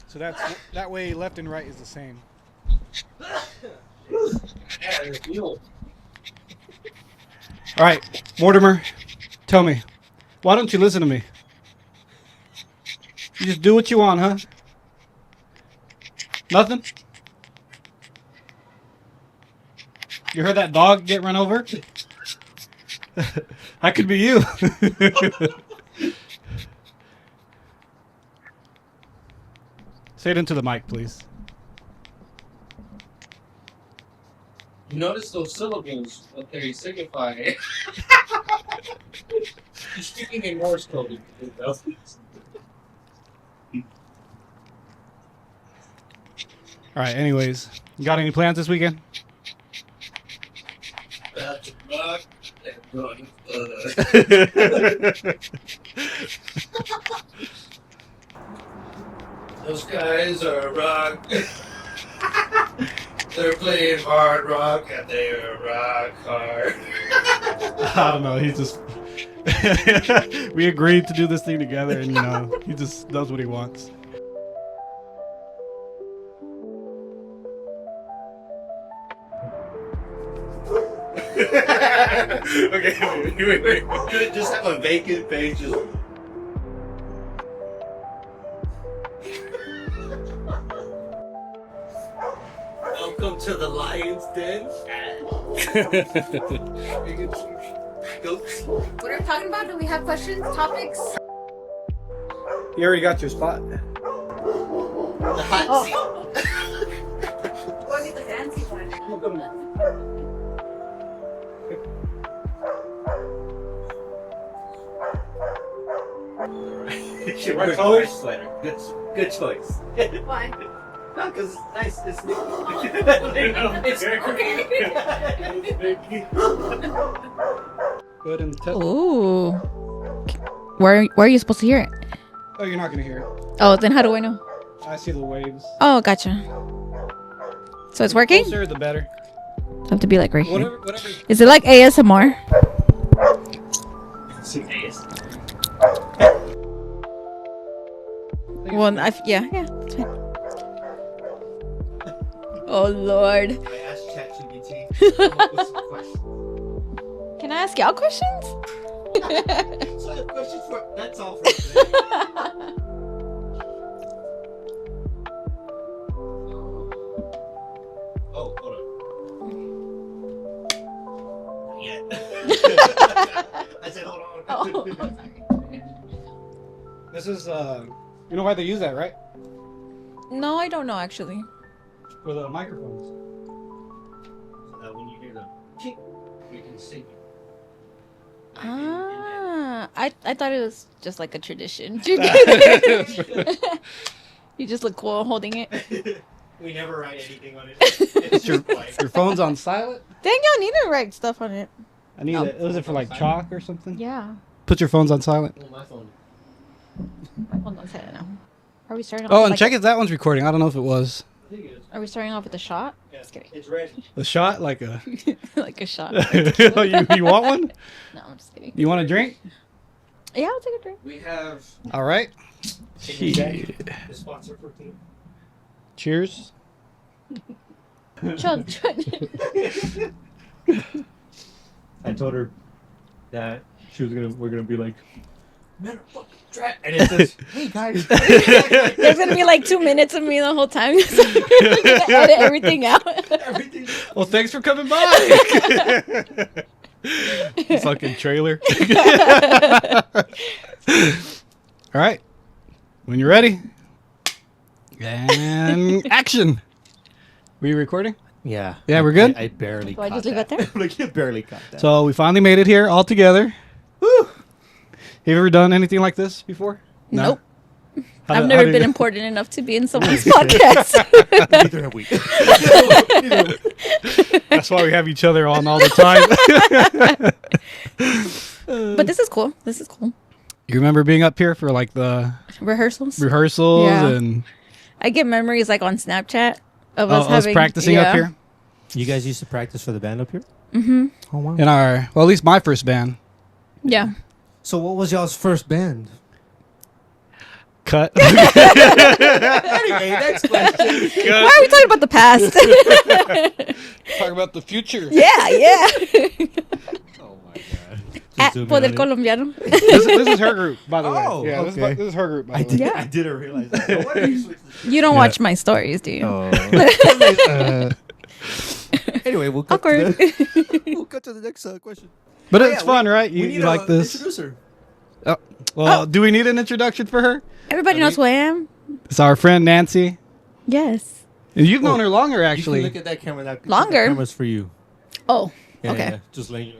So that way, left and right is the same. All right, Mortimer, tell me, why don't you listen to me? You just do what you want, huh? Nothing? You heard that dog get run over? That could be you. Say it into the mic, please. You notice those syllables, what they signify. You're speaking in Morse code. All right, anyways, you got any plans this weekend? Those guys are rock. They're playing hard rock and they're rock hard. I don't know. He's just. We agreed to do this thing together, and he just does what he wants. Okay, wait. Just have a vacant page. Welcome to the Lion's Den. What are we talking about? Do we have questions, topics? You already got your spot. The hot seat. Or get the fancy one. What color sweater? Good choice. Why? No, because it's nice. It's new. It's okay. Go ahead and tell. Ooh. Where are you supposed to hear it? Oh, you're not gonna hear it. Oh, then how do I know? I see the waves. Oh, gotcha. So it's working? The closer, the better. I have to be like right here. Whatever. Is it like ASMR? Well, yeah, it's fine. Oh Lord. I asked ChatGPT. Can I ask y'all questions? So questions for that's all for today. Oh, hold on. Not yet. I said hold on. Oh. This is you know why they use that, right? No, I don't know actually. For the microphones. So that when you hear the chink, you can sing. I thought it was just like a tradition. You just look cool holding it. We never write anything on it. It's your phone's on silent? Dang, y'all need to write stuff on it. I need it. Was it for like chalk or something? Yeah. Put your phones on silent. Oh, my phone. Hold on, say it now. Are we starting off? Oh, with and check if that one's recording. I don't know if it was. I think it is. Are we starting off with a shot? Yeah. Just kidding. It's ready. The shot, like a. Like a shot. you want one? No, I'm just kidding. You want a drink? Yeah, I'll take a drink. We have All right. The sponsor for team. Cheers. Chug. I told her that we're gonna be like, and it says, hey guys. There's gonna be like 2 minutes of me the whole time. So we're gonna edit everything out. Well, thanks for coming by. Fucking trailer. All right. When you're ready. And action. Were you recording? Yeah. Yeah, we're good? I barely Do I caught just leave that. it there? Like, you barely caught that. So we finally made it here all together. Woo! Have you ever done anything like this before? No? Nope. How I've did- never how been did- important enough to be in someone's podcast. Neither have we. That's why we have each other on all the time. But this is cool. You remember being up here for like the Rehearsals. rehearsals Yeah. and I get memories like on Snapchat of us us having practicing up here? You guys used to practice for the band up here? Mm-hmm. Oh, wow. In our, well, at least my first band. Yeah. So what was y'all's first band? Cut. Anyway, next question. Why are we talking about the past? Talk about the future. yeah. Oh my god. At Poder Colombiano. This is her group, by the Oh, way. Yeah, okay. this is her group, by I the way. did. Yeah. I didn't realize that. No wonder you switched the You don't watch my stories, do you? Oh. Anyway, we'll cut Awkward. we'll cut to the next question. But Oh, it's yeah, fun, we- right? we You need like a this? Introducer. Well, do we need an introduction for her? Everybody knows who I am. It's our friend Nancy. Yes. And you've known her longer, You actually. can look at that camera. That Longer? camera's for you. Oh, Yeah, okay. yeah, just letting you know.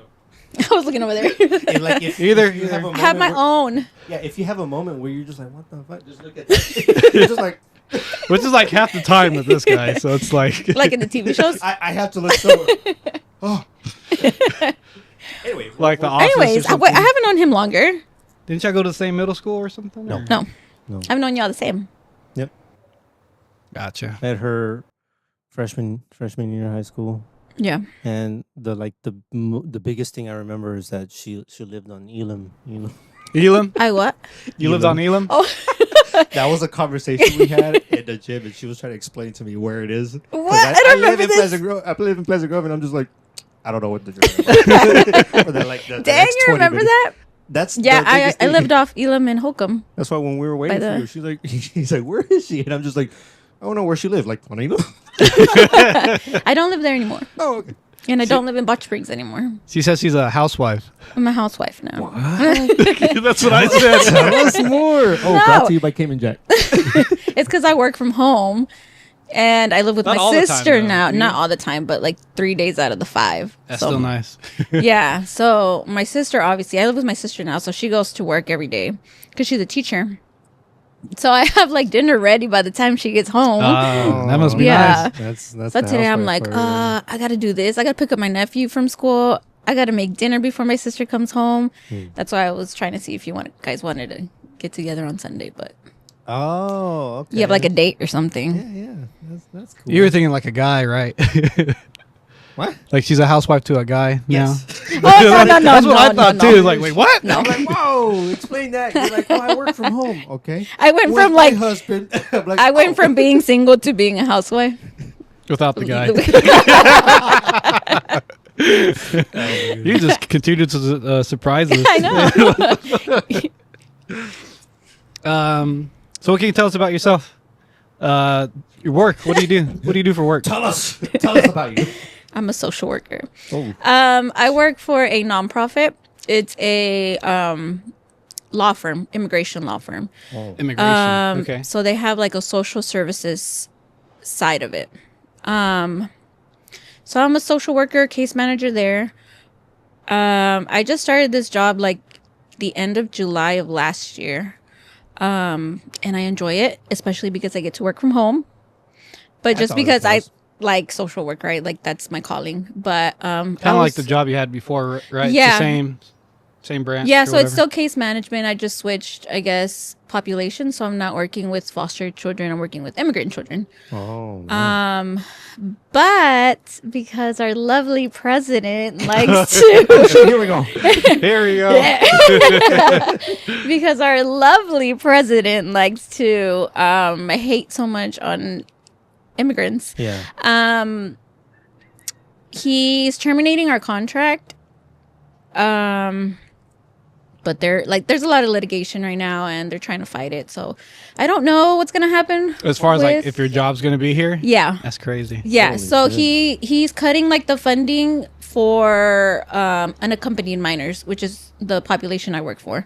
I was looking over there. And like if Either- if you have a I have my moment where- own. Yeah, if you have a moment where you're just like, what the fuck? Just look at that. You're just like, Which is like half the time with this guy, so it's like... Like in the TV shows. I have to look so. Oh. Anyway, Like the Office or Anyways, something. I haven't known him longer. Didn't y'all go to the same middle school or something? No. or- No. No. I've known y'all the same. Gotcha. Met her freshman year of high school, Yeah. and the biggest thing I remember is that she lived on Elam. Elam? I what? You lived on Elam? Oh. That was a conversation we had in the gym, and she was trying to explain to me where it is. 'Cause What? I don't live remember in this. Pleasant Grove. I live in Pleasant Grove, and I'm just like, I don't know what to do. For the, like, the Dang, next you 20 remember minutes. that? That's Yeah, the I biggest thing. lived off Elam and Holcomb. That's why when we were waiting by for the- you, she's like, he's like, where is she? And I'm just like, I don't know where she lived. Like, on Elam? I don't live there anymore. Oh, okay. And I don't live in Butch Springs anymore. She says she's a housewife. I'm a housewife now. That's what I said. Tell us more. Oh, No. brought to you by Cayman Jack. It's because I work from home and I live with Not my all the time, sister though, now. do you? Not all the time, but like 3 days out of the 5. That's So- still nice. Yeah. So my sister, obviously, I live with my sister now. So she goes to work every day because she's a teacher. So I have like dinner ready by the time she gets home. That must be Yeah. nice. That's But the today I'm housewife like, part, I got to do this. I got to pick up my nephew from school. I got to make dinner before my sister comes home. That's why I was trying to see if you guys wanted to get together on Sunday. But Oh, okay. you have like a date or something. Yeah. That's cool. You were thinking like a guy, right? What? Like she's a housewife to a guy Yes. Oh, no. That's what I thought no. too. It's like, wait, what? No. I'm like, whoa, explain that. You're like, oh, I work from home. Okay. I went With from my like, husband. I'm like, I went oh. from being single to being a housewife. Without the guy. You just continued to surprise us. I know. So what can you tell us about yourself? Your work. What do you do? What do you do for work? Tell us about you. I'm a social worker. Oh. I work for a nonprofit. It's a law firm, immigration law firm. Immigration. Okay. So they have like a social services side of it. So I'm a social worker, case manager there. I just started this job like the end of July of last year. And I enjoy it, especially because I get to work from home. But That's just because I always nice. like social work, right? Like that's my calling. But Kind of like the job you had before, right? Yeah. It's the same branch. yeah, or so it's whatever? still case management. I just switched, I guess, population. So I'm not working with foster children. I'm working with immigrant children. Oh. But because our lovely president likes to, Here we go. Here we go. because our lovely president likes to hate so much on immigrants. Yeah. He's terminating our contract. But there's a lot of litigation right now, and they're trying to fight it. So I don't know what's gonna happen. As far as like with- if your job's gonna be here. yeah. That's crazy. Yeah, Holy so shit. he's cutting like the funding for unaccompanied minors, which is the population I work for.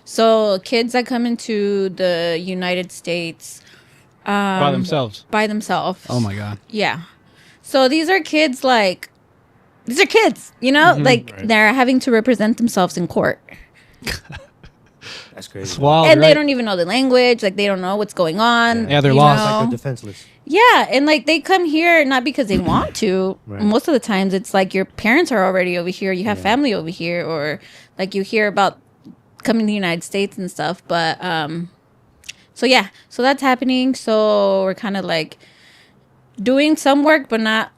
So kids that come into the United States By themselves. by themselves. Oh my god. Yeah. So these are kids these are kids, you know? Like Right. they're having to represent themselves in court. That's crazy. It's wild, And they right? don't even know the language, like they don't know what's going on. Yeah, they're you lost. Like know? they're defenseless. Yeah, and like they come here not because they want to. Right. Most of the times it's like your parents are already over here, you have family over here, or like you hear about coming to the United States and stuff. But so yeah, so that's happening. So we're kind of like doing some work, but not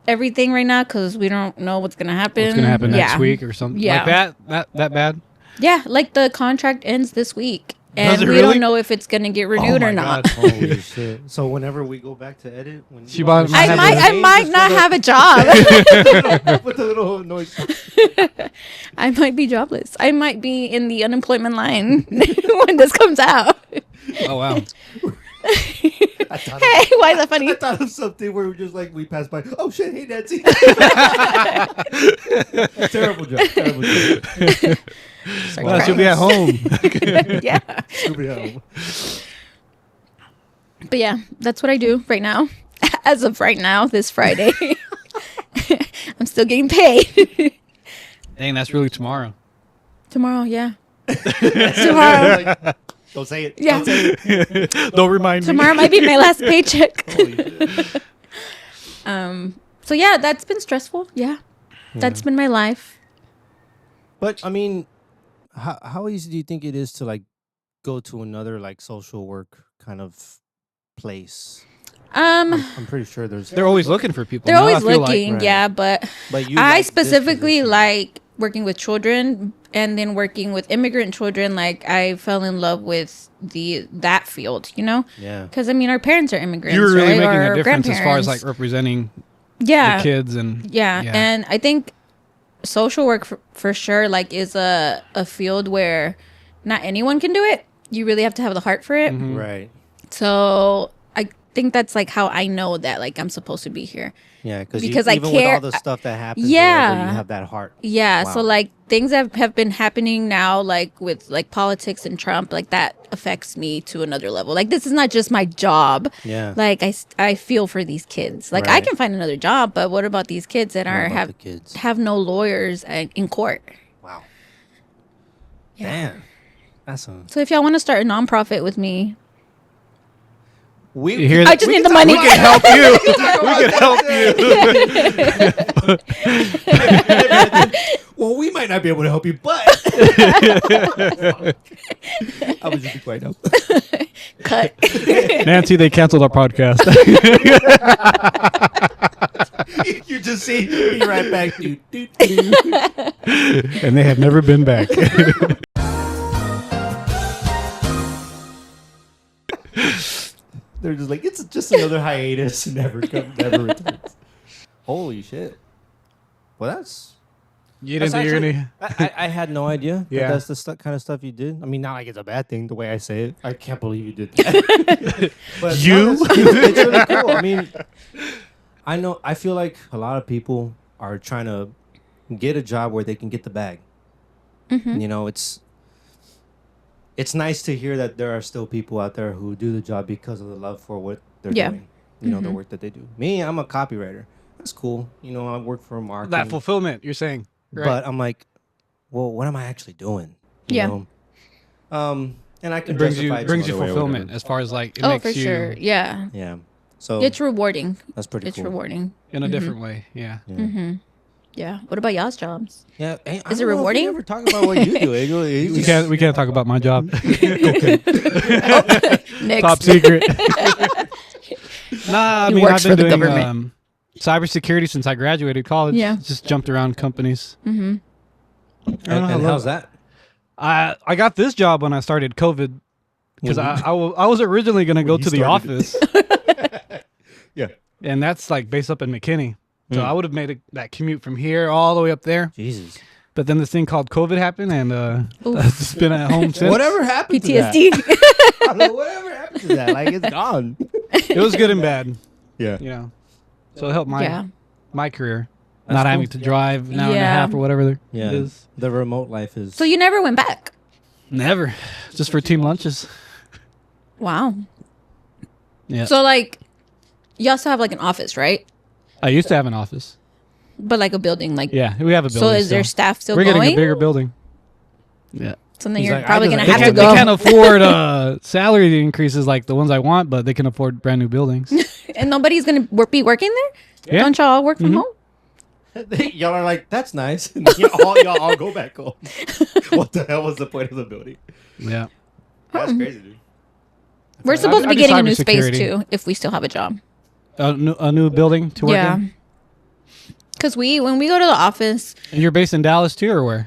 everything right now because we don't know what's gonna happen. What's gonna happen next Yeah. week or something Yeah. like that? That bad? Yeah, like the contract ends this week, and Does it we really? don't know if it's gonna get renewed my or not. God. Holy shit! So whenever we go back to edit, when She might I have might, a- I might not have a job. with the little noise. I might be jobless. I might be in the unemployment line when this comes out. Oh wow. I thought Hey, why is that funny? I thought of something where we're just like we passed by. Oh shit! Hey Nancy. Terrible joke. Terrible joke. Start Well, she'll crying. be at home. Yeah, She'll be home. but yeah, that's what I do right now. As of right now, this Friday, I'm still getting paid. Dang, that's really tomorrow. Tomorrow, yeah. Tomorrow, Like, don't say it. Yeah. Don't say it. Don't remind me. tomorrow might be my last paycheck. Holy shit. So yeah, that's been stressful. Yeah, that's been my life. But I mean, how easy do you think it is to like go to another like social work kind of place? I'm pretty sure there's. They're always looking for people. They're now, always I feel like. looking, Right. yeah, but But you I like this specifically position. like working with children and then working with immigrant children. Like I fell in love with that field, you know, Yeah. because I mean our parents are immigrants, You're really right? making Or a difference as far as like grandparents. representing yeah, the kids and yeah, and I think social work for sure like is a field where not anyone can do it. You really have to have the heart for it. Mhm. Right. So I think that's like how I know that like I'm supposed to be here. Yeah. Because I even care- with all the stuff that happens. Yeah. wherever, you have that heart. Yeah, so Wow. like things have been happening now, like with like politics and Trump, like that affects me to another level. Like this is not just my job. Yeah. Like I feel for these kids. Like I Right. can find another job, but what about these kids that What are about have the kids? have no lawyers in court? Wow. Yeah. Damn. That's a. So if y'all want to start a nonprofit with me, We. You hear I that? just need the money. We can help you. We can help you. Well, we might not be able to help you, but I was just quite help. Cut. Nancy, they canceled our podcast. You just see me right back. Doo, doo, doo. And they have never been back. They're just like it's just another hiatus. Never returns. Holy shit! Well, that's. You That's didn't think you're actually- gonna. I had no idea. Yeah. That that's the kind of stuff you did. I mean, not like it's a bad thing the way I say it. I can't believe you did that. But You? no, it's really cool. I mean, I know. I feel like a lot of people are trying to get a job where they can get the bag. Mm-hmm. You know, it's nice to hear that there are still people out there who do the job because of the love for what they're Yeah. doing. You know, the Mhm. work that they do. Me, I'm a copywriter. That's cool. You know, I work for a marketing. That fulfillment, you're saying. Right. But I'm like, well, what am I actually doing? You Yeah. know? And I can it brings you justify it brings you some other way or fulfillment whatever. as far as like it Oh, makes for you sure. Yeah. Yeah. So It's rewarding. that's pretty It's cool. rewarding. in a different way. Yeah. Yeah. Mm-hmm. Yeah. What about y'all's jobs? Yeah. Hey, I Is it don't know if rewarding? We ever talk about what you do. We can't talk about my job. Next. Top secret. Nah, I He mean works I've for been the doing government. cybersecurity since I graduated college. Yeah. Just jumped around companies. Mm-hmm. And how's that? I got this job when I started COVID because When you- I was originally going to go you to the started office. Yeah. And that's like based up in McKinney. So Mm. I would have made that commute from here all the way up there. Jesus. But then this thing called COVID happened and I've just been at home since. Whatever happened to that? PTSD. I don't know, whatever happened to that? Like it's gone. It was good and bad, Yeah. you know. So it helped Yeah. my career. That's Not cool. having to drive an hour and a Yeah. half or whatever it Yeah. is. The remote life is. So you never went back? Never. Just for team lunches. Wow. Yeah. So like, you also have like an office, right? I used to have an office. But like a building, like. Yeah, we have a building. So is there still. staff still We're going? getting a bigger building. Yeah. So then He's you're like, probably I gonna just- have to They go. can't afford salary increases like the ones I want, but they can afford brand new buildings. And nobody's gonna be working there. Yeah. Don't y'all work from Mhm. home? Y'all are like, that's nice. And y'all all go back home. What the hell was the point of the building? Yeah. That's crazy, dude. We're supposed to I be do getting a new space cybersecurity. too, if we still have a job. A new building to work Yeah. in. Because when we go to the office, And you're based in Dallas too, or where?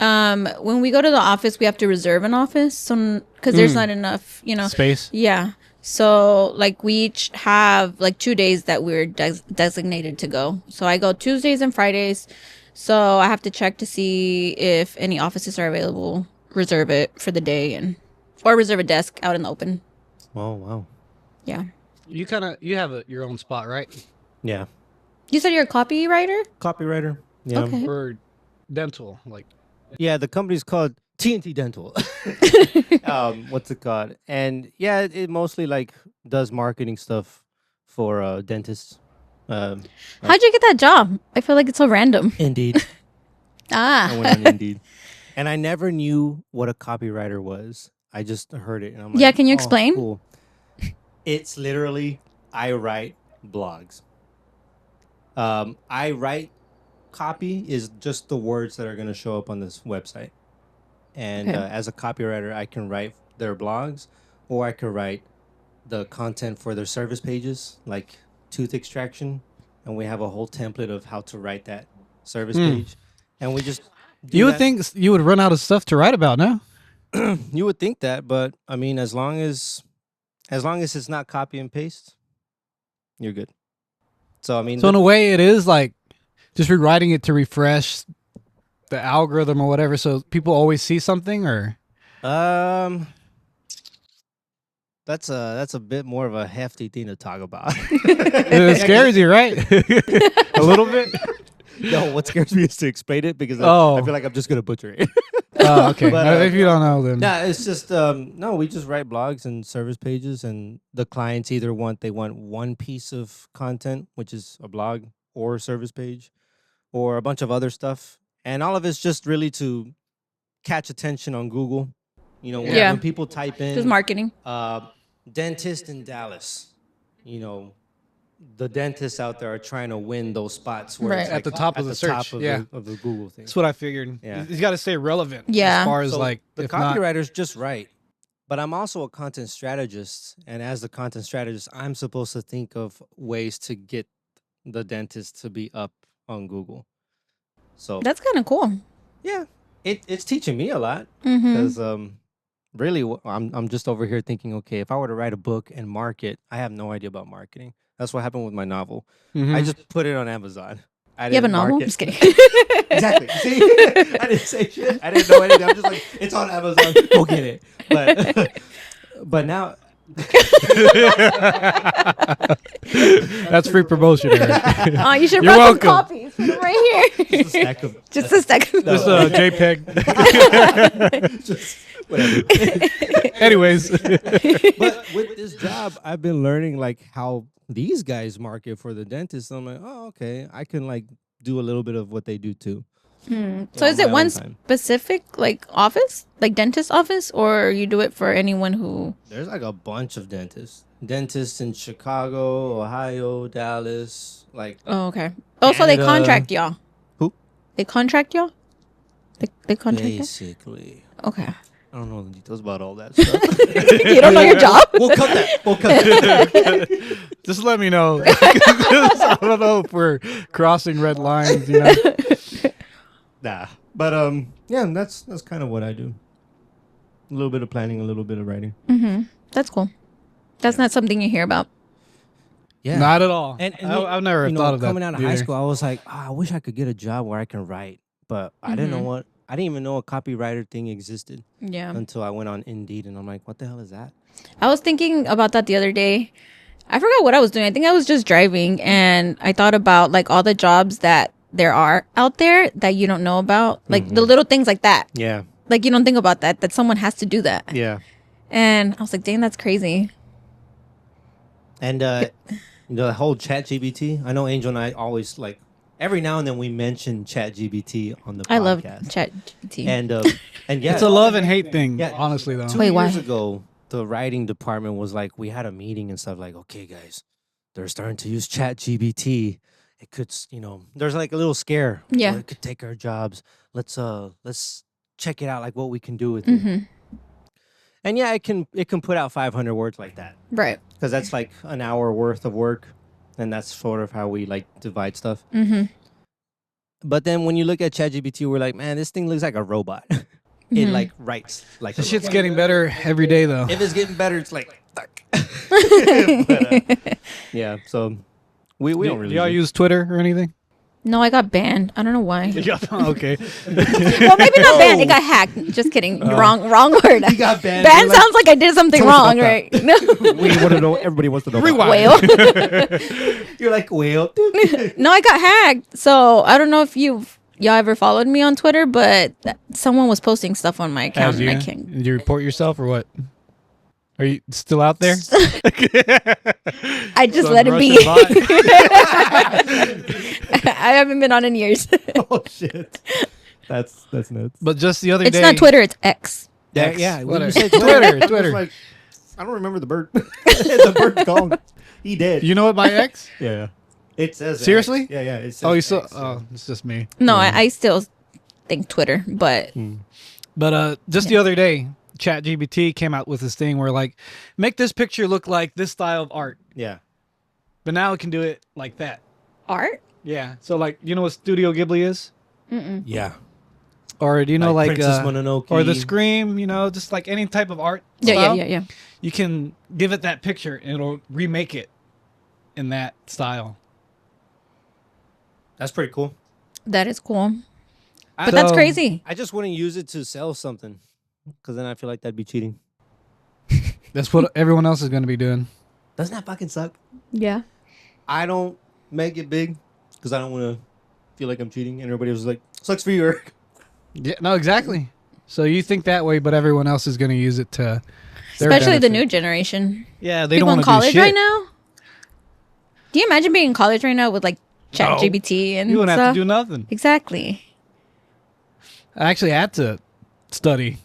When we go to the office, we have to reserve an office, so because there's not enough, Space. Yeah. So like we each have like 2 days that we're designated to go. So I go Tuesdays and Fridays. So I have to check to see if any offices are available, reserve it for the day, or reserve a desk out in the open. Oh wow. Yeah. You have your own spot, right? Yeah. You said you're a copywriter? Copywriter. Yeah. Okay. For dental, like. Yeah, the company's called TNT Dental. What's it called? And yeah, it mostly like does marketing stuff for dentists. How'd you get that job? I feel like it's so random. Indeed. I Ah. went on Indeed. And I never knew what a copywriter was. I just heard it and I'm like, Yeah, can you "Oh, explain?" Cool. It's literally I write blogs. I write copy is just the words that are going to show up on this website. And Okay. as a copywriter, I can write their blogs or I can write the content for their service pages, like tooth extraction. And we have a whole template of how to write that service page. And we just do You would that. think you would run out of stuff to write about, no? You would think that, but I mean, as long as it's not copy and paste, you're good. So I mean, So in a way, it is like just rewriting it to refresh the algorithm or whatever, so people always see something. Or that's a bit more of a hefty thing to talk about. it scares you, right? A little bit. No, what scares me is to explain it because Oh. I feel like I'm just gonna butcher it. Oh, okay. But, If you don't know, then Nah, it's just no, we just write blogs and service pages, and the clients either want one piece of content, which is a blog or a service page, or a bunch of other stuff, and all of it's just really to catch attention on Google. You know, Yeah. when people type in Just marketing. dentist in Dallas, you know, the dentists out there are trying to win those spots where Right. it's At like the top of the search, of, yeah. of the Google thing. that's what I figured. Yeah. You got to stay relevant. Yeah. As far as So like the if not- copywriters just write, but I'm also a content strategist, and as the content strategist, I'm supposed to think of ways to get the dentist to be up on Google. So That's kind of cool. yeah, it's teaching me a lot Mm-hmm. because really I'm just over here thinking, okay, if I were to write a book and market, I have no idea about marketing. That's what happened with my novel. Mhm. I just put it on Amazon. I You have a didn't novel? market- Just kidding. Exactly. See, I didn't say shit. I didn't know anything. I'm just like, it's on Amazon. Go get it. But now, That's free promotion, Eric. Oh, you should You're brought some welcome. copies. Put them right here. just a stack of Just a second. This JPEG. just whatever. Anyways, But with this job, I've been learning like how these guys market for the dentist. I'm like, oh, okay, I can like do a little bit of what they do too. So on is it my one own time. specific like office, like dentist office, or you do it for anyone who? There's like a bunch of dentists in Chicago, Ohio, Dallas, like Oh, okay. Oh, so they Canada. contract y'all. Who? They contract y'all. They contract y'all? basically. Okay. I don't know the details about all that stuff. You don't know your job. We'll cut that. We'll cut that. just let me know. I don't know if we're crossing red lines. You know. Nah. But yeah, that's kind of what I do. A little bit of planning, a little bit of writing. Mm-hmm. That's cool. That's not something you hear about. Yeah. Not at all. And I've never you know, thought of that. coming out of high either. school, I was like, I wish I could get a job where I can write, but I didn't know I didn't even know a copywriter thing existed Yeah. until I went on Indeed, and I'm like, what the hell is that? I was thinking about that the other day. I forgot what I was doing. I think I was just driving, and I thought about like all the jobs that there are out there that you don't know about, like the little things like that. Yeah. Like you don't think about that someone has to do that. Yeah. And I was like, dang, that's crazy. And the whole Chat GBT, I know Angel and I always like every now and then we mention Chat GBT on the podcast. I love ChatGPT. And yeah, It's a love and hate thing, Yeah. honestly, though. 2 Wait, why? years ago, the writing department was like, we had a meeting and stuff like, okay, guys, they're starting to use Chat GBT. It could, there's like a little scare. Yeah. Oh, it could take our jobs. Let's check it out, like what we can do with it. Mm-hmm. And yeah, it can put out 500 words like that Right. because that's like an hour worth of work, and that's sort of how we like divide stuff. Mm-hmm. But then when you look at ChatGPT, we're like, man, this thing looks like a robot. It Mhm. like writes like The a shit's robot. getting better every day, though. If it's getting better, it's like fuck. But, yeah. So we don't really. Do y'all use Twitter or anything? No, I got banned. I don't know why. Okay. Well, maybe not banned. It got hacked. Just kidding. Wrong word. He got banned. Banned We're like, sounds like I did something tell us wrong, about right? No. we want to know. Everybody wants to know. Rewind. Whale. You're like whale. No, I got hacked. So I don't know if y'all ever followed me on Twitter, but someone was posting stuff on my account. As you? And I can't. Did you report yourself or what? Are you still out there? I just Some let it be. Russian bot? I haven't been on in years. Oh shit. That's nuts. But just the other It's day. not Twitter. It's X. Yeah. When Whatever. you said Twitter, I was Twitter. like, I don't remember the bird. The bird's gone. He did. You know what my ex? Yeah. It says Seriously? X. Yeah. It says Oh, you still? X, Oh, it's just me. No, I still think Twitter, but But just the other day, ChatGPT came out with this thing where like, make this picture look like this style of art. Yeah. But now it can do it like that. art. Yeah. So like, you know what Studio Ghibli is? Yeah. Or do you know like Princess Mononoke or the Scream? You know, just like any type of art. Yeah, style, yeah. You can give it that picture and it'll remake it in that style. That's pretty cool. That is cool. I- But that's So- crazy. I just wouldn't use it to sell something, because then I feel like that'd be cheating. That's what everyone else is going to be doing. Doesn't that fucking suck? Yeah. I don't make it big because I don't want to feel like I'm cheating, and everybody was like, "Sucks for you, Eric." Yeah, no, exactly. So you think that way, but everyone else is going to use it to their Especially the benefit. new generation. Yeah, they People don't in want to do college shit. right now. Do you imagine being in college right now with like ChatGPT and You wouldn't stuff? have to do nothing. Exactly. I actually had to study.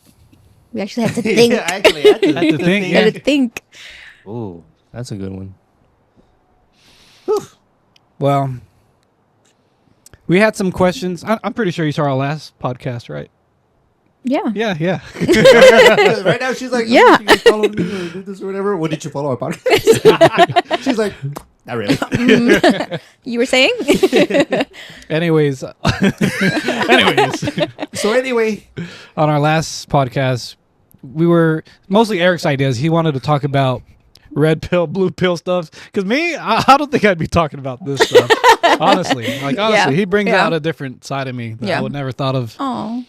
We actually have to think. Yeah, actually, I had to, Had to think, We yeah. had to think. Oh, that's a good one. Well, we had some questions. I'm pretty sure you saw our last podcast, right? Yeah. Yeah. Right now, she's like, Yeah. You guys follow me or do this or whatever. What did you follow our podcast? She's like, not really. You were saying? Anyways, So anyway, on our last podcast, we were mostly Eric's ideas. He wanted to talk about red pill, blue pill stuff. Because me, I don't think I'd be talking about this stuff. Honestly, Yeah. he brings Yeah. out a different side of me that Yeah. I would never thought of. Oh.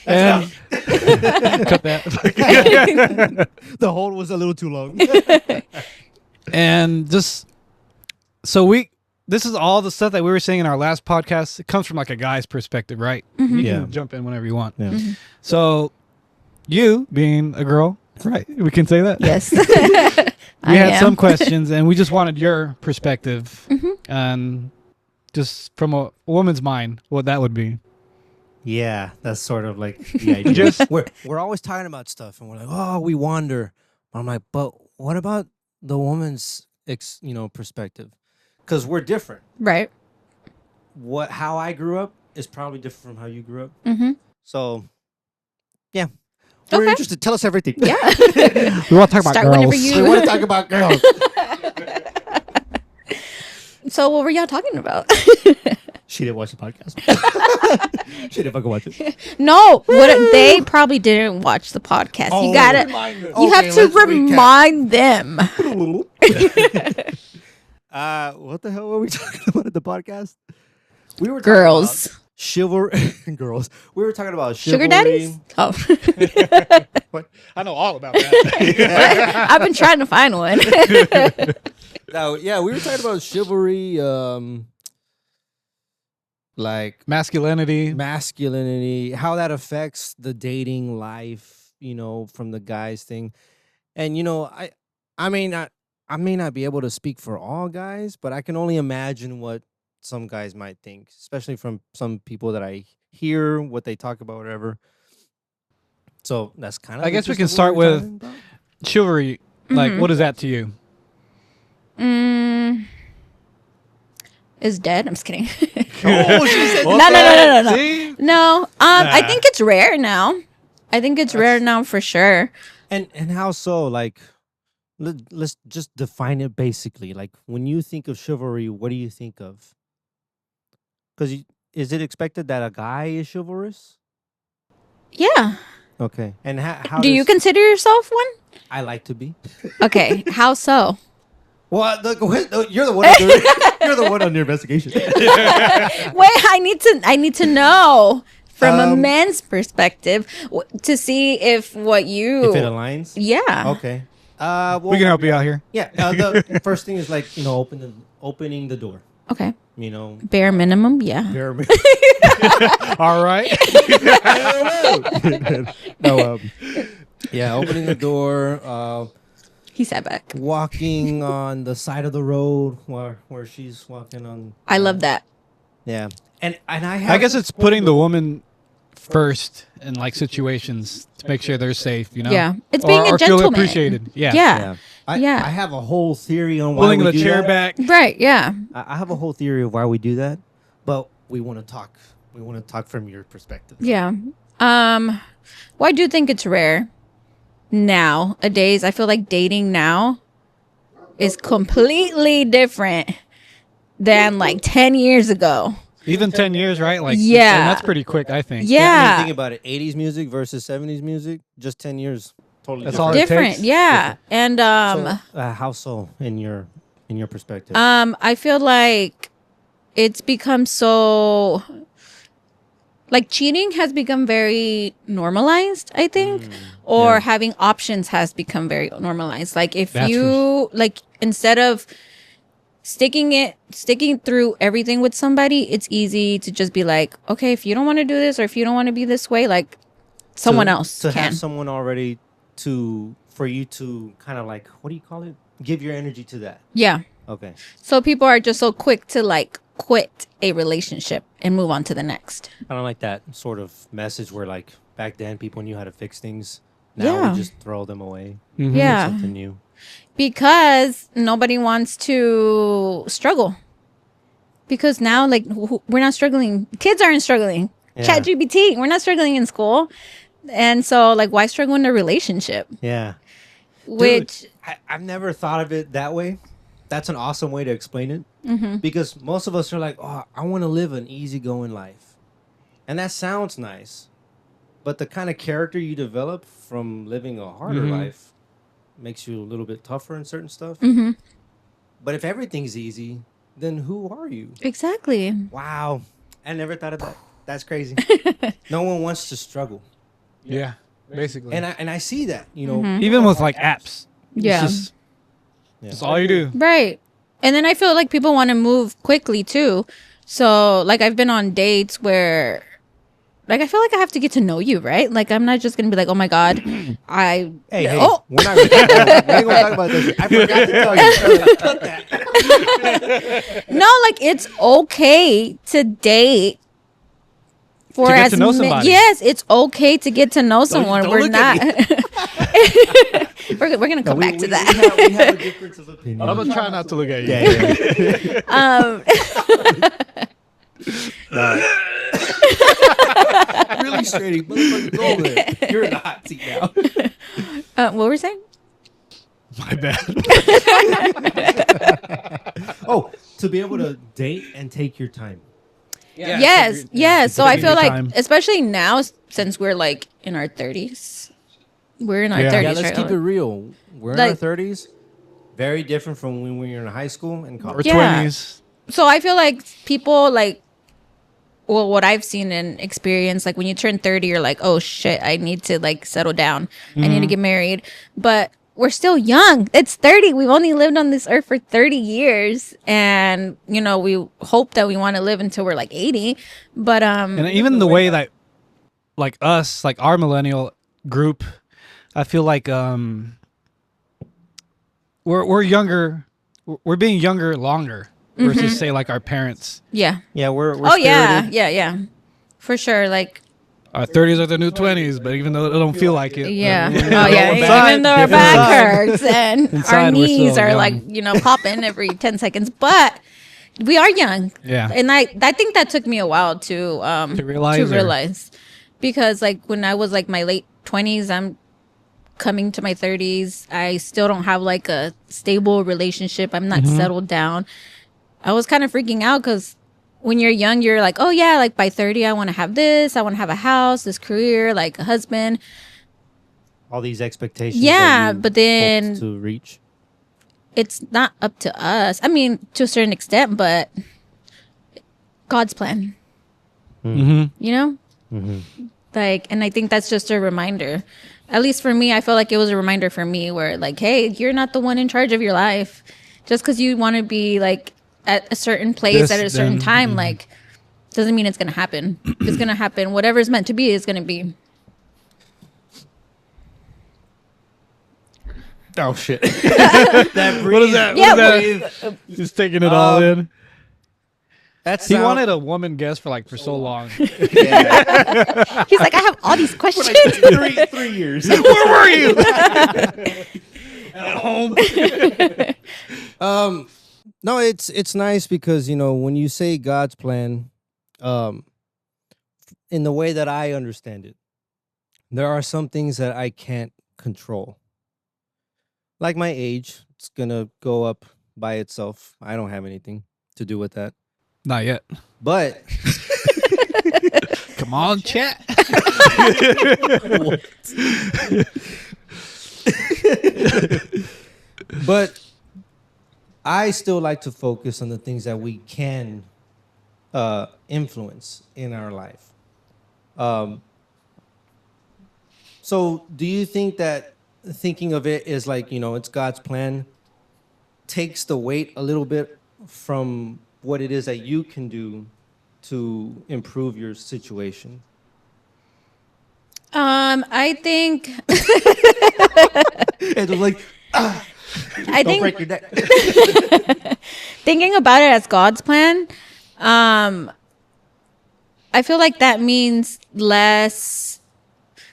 And cut that. the hold was a little too long. And just so this is all the stuff that we were saying in our last podcast. It comes from like a guy's perspective, right? You Yeah. can jump in whenever you want. Yeah. So you being a girl, right? We can say that. Yes. We had some questions, and we just wanted your perspective, and just from a woman's mind, what that would be. Yeah, that's sort of like the idea. Just- we're always talking about stuff, and we're like, oh, we wander. I'm like, but what about the woman's perspective? Because we're different. Right. How I grew up is probably different from how you grew up. Mm-hmm. So, yeah, we're Okay. interested. Tell us everything. Yeah. We want to talk about Start girls. whenever we you. want to talk about girls. So what were y'all talking about? She didn't watch the podcast. She didn't fucking watch it. No, they probably didn't watch the podcast. You gotta, you have to remind them. What the hell were we talking about at the podcast? We were talking Girls, about chivalry. Girls. We were talking about sugar chivalry. daddies. Oh, I know all about that. I've been trying to find one. No, yeah, we were talking about chivalry, like Masculinity. masculinity, how that affects the dating life, from the guys thing. And I may not be able to speak for all guys, but I can only imagine what some guys might think, especially from some people that I hear what they talk about, whatever. So that's kind of. I guess we can start with chivalry. Like, what is that to you? Is dead. I'm just kidding. Oh, she said No. See? No. I think it's rare now. I think it's rare now for sure. And how so? Like let's just define it basically. Like when you think of chivalry, what do you think of? Because is it expected that a guy is chivalrous? Yeah. Okay. And how Do you does- consider yourself one? I like to be. Okay. How so? Well, you're the one. You're the one on your investigation. Wait, I need to know from a man's perspective to see if what you If it aligns. yeah. Okay. Well, We can help you out here. Yeah. The first thing is like opening the door. Okay. You know. Bare minimum, yeah. Bare All right. no. Yeah. Opening the door. He sat back. Walking on the side of the road where she's walking on. I love that. Yeah. And I have. I guess it's putting the woman first in like situations to make sure they're safe. You know. Yeah. It's being a or feel gentleman. appreciated. Yeah. Yeah. I have a whole theory on why Pulling we the do chair that. back. Right, yeah. I have a whole theory of why we do that, but we want to talk. We want to talk from your perspective. Yeah. Well, I do think it's rare nowadays. I feel like dating now is completely different than like 10 years ago. Even 10 years, right? Like, Yeah. and that's pretty quick, I think. I mean, Yeah. think about it. 80s music versus 70s music. Just 10 years. Totally That's different. all it Different. takes? Yeah. And How so in your perspective? I feel like it's become so like cheating has become very normalized, I think, or yeah. having options has become very normalized. Like if That's you like instead of sticking through everything with somebody, it's easy to just be like, okay, if you don't want to do this or if you don't want to be this way, like someone else to can. have someone already for you to kind of like, what do you call it? Give your energy to that. Yeah. Okay. So people are just so quick to like quit a relationship and move on to the next. I don't like that sort of message where like back then people knew how to fix things. Now Yeah. we just throw them away. Mhm. Yeah. Something new. Because nobody wants to struggle. Because now, like, we're not struggling. Kids aren't struggling. Yeah. ChatGPT, we're not struggling in school. And so, like, why struggle in a relationship? Yeah. Which, I've never thought of it that way. That's an awesome way to explain it. mm-hmm. Because most of us are like, oh, I want to live an easygoing life. And that sounds nice. But the kind of character you develop from living a harder life makes you a little bit tougher in certain stuff. Mm-hmm. But if everything's easy, then who are you? Exactly. Wow. I never thought of that. That's crazy. No one wants to struggle. Yeah, basically. And I see that, you know. Mm-hmm. even with like apps. Yeah. It's just, that's all you do. Right. And then I feel like people want to move quickly too. So, like, I've been on dates where, like, I feel like I have to get to know you, right? Like, I'm not just going to be like, oh my God, Hey, oh, we're not going to talk about this. I forgot to tell you. Cut that. no, like, it's okay to date. For To get as to know somebody. Yes, it's okay to get to know someone. don't We're look at not. we're gonna come back to that. We have a difference of opinion. I'm going to try not to look at you. Really straight. Motherfucker, go over there. You're in the hot seat now. What were we saying? My bad. Oh, to be able to date and take your time. Yes, yes. So I Taking feel your like, time. especially now, since we're like in our 30s, we're in our Yeah. 30s, Yeah, let's right? keep it real. We're in Like- our 30s. Very different from when we were in high school and Or college. Yeah. 20s. So I feel like people like, well, what I've seen and experienced, like when you turn 30, you're like, oh shit, I need to like settle down. I need to get married. But we're still young. It's 30. We've only lived on this earth for 30 years. And, you know, we hope that we want to live until we're like 80. But, And even the way that, like us, like our millennial group, I feel like we're younger. We're being younger longer versus say like our parents. yeah. Yeah, we're Oh, yeah. spirited. Yeah. Yeah. For sure. Like, Our 30s are the new 20s, but even though it don't feel like it. yeah. but, Oh, yeah. inside, Even though our different back side. hurts and our Inside, we're knees still are young. like, you know, popping every 10 seconds. But we are young. Yeah. And I think that took me a while to realize, or- because like when I was like my late 20s, I'm coming to my 30s. I still don't have like a stable relationship. I'm not settled down. I was kind of freaking out because when you're young, you're like, oh yeah, like by 30, I want to have this. I want to have a house, this career, like a husband. All these expectations. Yeah, that you but then hope to reach. it's not up to us. I mean, to a certain extent, but God's plan, Mm-hmm. you know? Like, and I think that's just a reminder. At least for me, I feel like it was a reminder for me where like, hey, you're not the one in charge of your life. Just because you want to be like at a certain place This, at a certain then, time, like, doesn't mean it's going to happen. It's going to happen. Whatever's meant to be is going to be. Oh shit! What is that? What Yeah, is that? Just taking it all in. That's He wanted a woman guest for so long. He's like, I have all these questions. 3 years. Where were you? At home. No, it's nice because when you say God's plan, in the way that I understand it, there are some things that I can't control. Like my age, it's gonna go up by itself. I don't have anything to do with that. Not yet. But Come on, chat. but I still like to focus on the things that we can influence in our life. So do you think that thinking of it as like, it's God's plan takes the weight a little bit from what it is that you can do to improve your situation? I think It was like, I don't think break your neck. thinking about it as God's plan, I feel like that means less.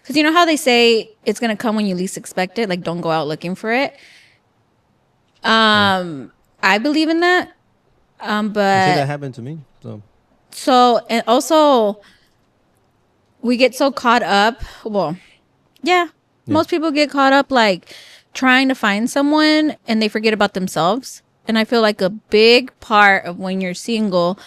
Because you know how they say it's going to come when you least expect it? Like, don't go out looking for it. I believe in that. See, that But happened to me. and also, we get so caught up. Well, yeah, most people get caught up like trying to find someone and they forget about themselves. And I feel like a big part of when you're single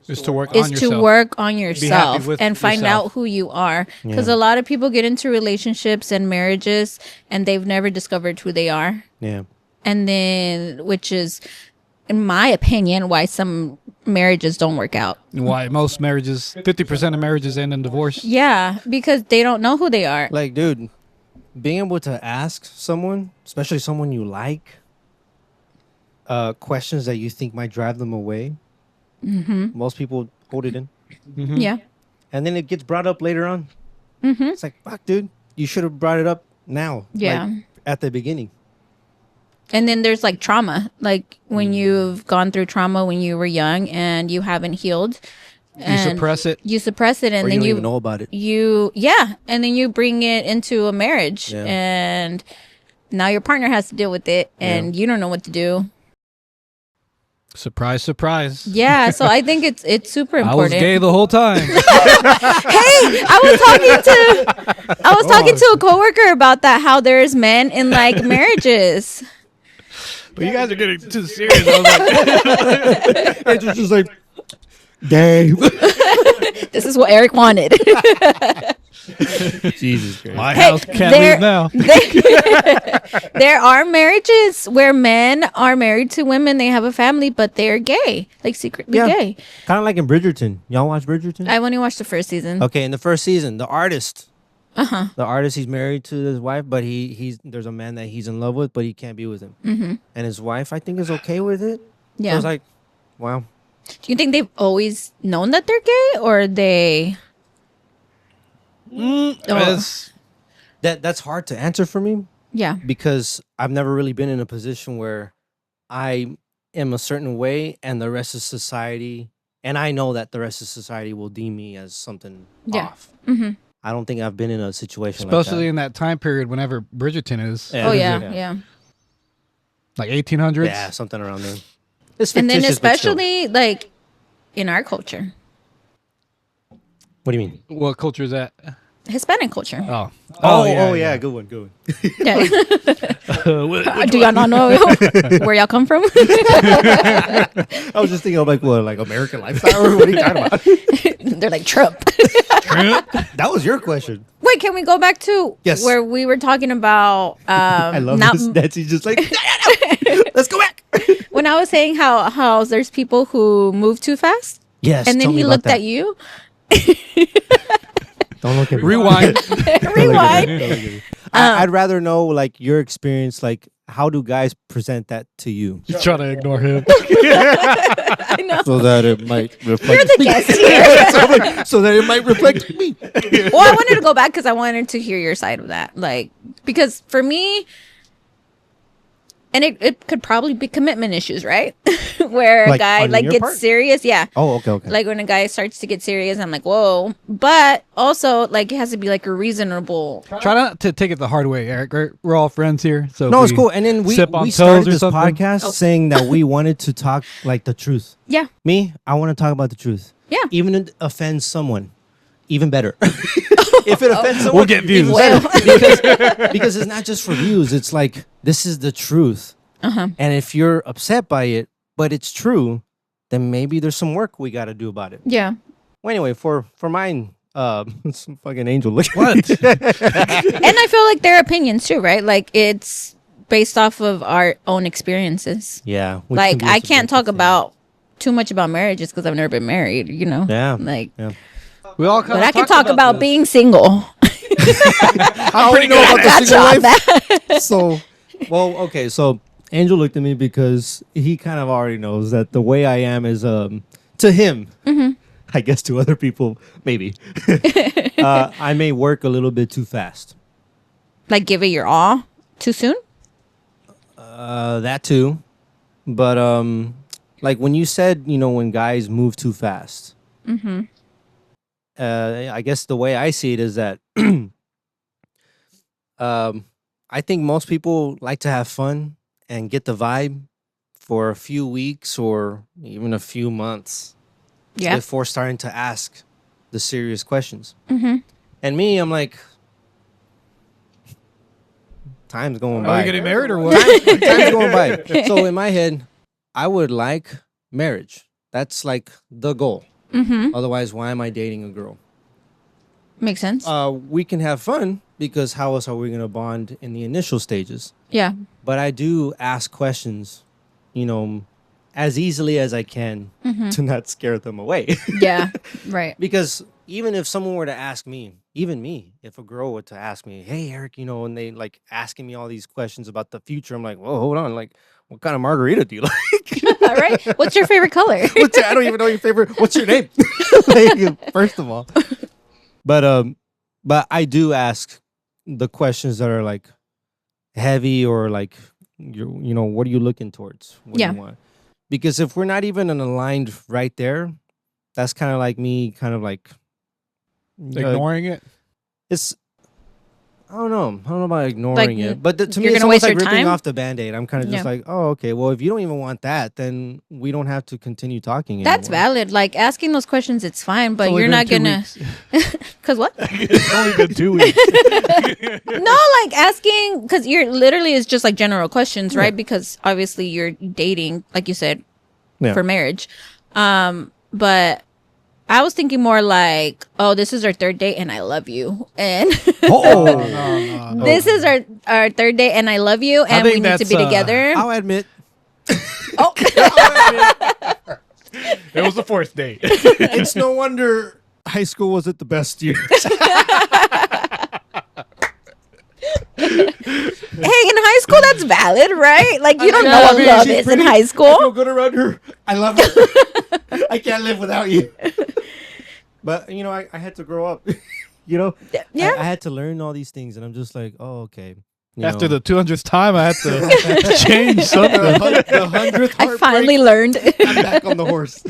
Is to work is on yourself. to work on yourself with and find yourself. out who you are. Because a lot of people get into relationships and marriages and they've never discovered who they are. Yeah. And then, which is, in my opinion, why some marriages don't work out. Why most marriages, 50% of marriages end in divorce. Yeah, because they don't know who they are. Like, dude, being able to ask someone, especially someone you like, questions that you think might drive them away, most people hold it in. Yeah. And then it gets brought up later on. It's like, fuck, dude, you should have brought it up now. Yeah. Like, at the beginning. And then there's like trauma, like when you've gone through trauma when you were young and you haven't healed. You And suppress it. You suppress it, and Or you then don't you even know about it. and then you bring it into a marriage, Yeah. and now your partner has to deal with it, and you don't know what to do. Surprise, surprise. Yeah, so I think it's super I was important. gay the whole time. Hey, I was talking to a coworker about that. How there's men in like marriages. But you guys are getting too serious. I was like, It's just like, gay. This is what Eric wanted. Jesus Christ. my Hey, house can't there- leave now. There are marriages where men are married to women. They have a family, but they're gay, like secretly Yeah. gay. Kind of like in Bridgerton. Y'all watch Bridgerton? I only watched the first season. Okay, in the first season, the artist. The artist, he's married to his wife, but he's there's a man that he's in love with, but he can't be with him. And his wife, I think, is okay with it. So Yeah. it's like, wow. Do you think they've always known that they're gay, or they? It's- That's hard to answer for me Yeah. because I've never really been in a position where I am a certain way and the rest of society, and I know that the rest of society will deem me as something Yeah. off. I don't think I've been in a situation especially like in that time period whenever Bridgerton is. Yeah. Oh is yeah, it? yeah. Like 1800s. that. Yeah, something around there. It's And then fictitious, but still. especially like in our culture. What do you mean? What culture is that? Hispanic culture. Oh, yeah, good one, good one. Yeah. Which Do y'all not know where y'all come from? I was just thinking of like what, like American lifestyle, or what are you talking about? They're like Trump. That was your question. Wait, can we go back to Yes. where we were talking about? I love not, this. Nancy's just like, no. Let's go back. when I was saying how there's people who move too fast, Yes. and then tell me he about looked that. at you. Don't look at me. Rewind. Rewind. Don't look at me. I'd rather know like your experience. Like, how do guys present that to you? He's trying to ignore him. I know. So that it might reflect. You're the guest here. so that it might reflect me. Well, I wanted to go back because I wanted to hear your side of that. Like, because for me, and it could probably be commitment issues, right? Where a Like, guy on like your gets part? serious. Yeah. Oh, okay. Like when a guy starts to get serious, I'm like, whoa. But also, like, it has to be like a reasonable. Try not to take it the hard way, Eric. We're all friends here. So No, if it's we cool. And then we sip on started toes or this something. podcast saying that we wanted to talk like the truth. Yeah. Me, I want to talk about the truth. Yeah. Even if it offends someone, even better. If it offends someone, We'll get views. even better. because it's not just for views. It's like, this is the truth. Uh-huh. And if you're upset by it, but it's true, then maybe there's some work we got to do about it. Yeah. Well, anyway, for mine, some fucking angel. Look What? And I feel like their opinions too, right? Like it's based off of our own experiences. Yeah. which can Like be a I can't talk subjective thing. about too much about marriages because I've never been married, you know? Yeah. Like, Yeah. We all but I can talk about this. being single. I already know about the Gotcha single on life. that. So, well, okay. So Angel looked at me because he kind of already knows that the way I am is to him. I guess to other people, maybe. I may work a little bit too fast. Like give it your all too soon? That too. But like when you said, when guys move too fast. I guess the way I see it is that I think most people like to have fun and get the vibe for a few weeks or even a few months Yeah. before starting to ask the serious questions. Mm-hmm. And me, I'm like, time's going Are by. we getting married or what? Time's going by. So in my head, I would like marriage. That's like the goal. Mm-hmm. Otherwise, why am I dating a girl? Makes sense. We can have fun because how else are we going to bond in the initial stages? Yeah. But I do ask questions, as easily as I can to not scare them away. Yeah. Right. Because even if someone were to ask me, even me, if a girl were to ask me, hey, Eric, and they like asking me all these questions about the future, I'm like, whoa, hold on. Like, what kind of margarita do you like? All right. What's your favorite color? I don't even know your favorite. What's your name? Like, first of all. But I do ask the questions that are like heavy or like, what are you looking towards? What do Yeah. you want? Because if we're not even aligned right there, that's kind of like me kind of like Ignoring it. it's I don't know about ignoring Like, it, but to me you're it's gonna almost waste like your ripping time? off the Band-Aid. I'm kind of just Yeah. like, oh, okay, well, if you don't even want that, then we don't have to continue talking That's anymore. valid. Like asking those questions, it's fine, but It's only you're been not 2 gonna. weeks. Cause what? It's only been 2 weeks. No, like asking because you're literally is just like general questions, right? Because obviously you're dating, like you said, Yeah. for marriage. But I was thinking more like, oh, this is our third date and I love you, and Oh, No. this is our third date and I love you, and think we need to that's, be together. I'll admit. Oh, It was the fourth date. It's no wonder high school wasn't the best year. hey, in high school that's valid, right? Like you don't Yeah, know I what mean, love she's is pretty. in high I feel school. good around her. I love her. I can't live without you. But I had to grow up. Yeah. I had to learn all these things, and I'm just like, oh, okay. After the 200th time, I had to change something. the 100th I finally learned. I'm back on the horse.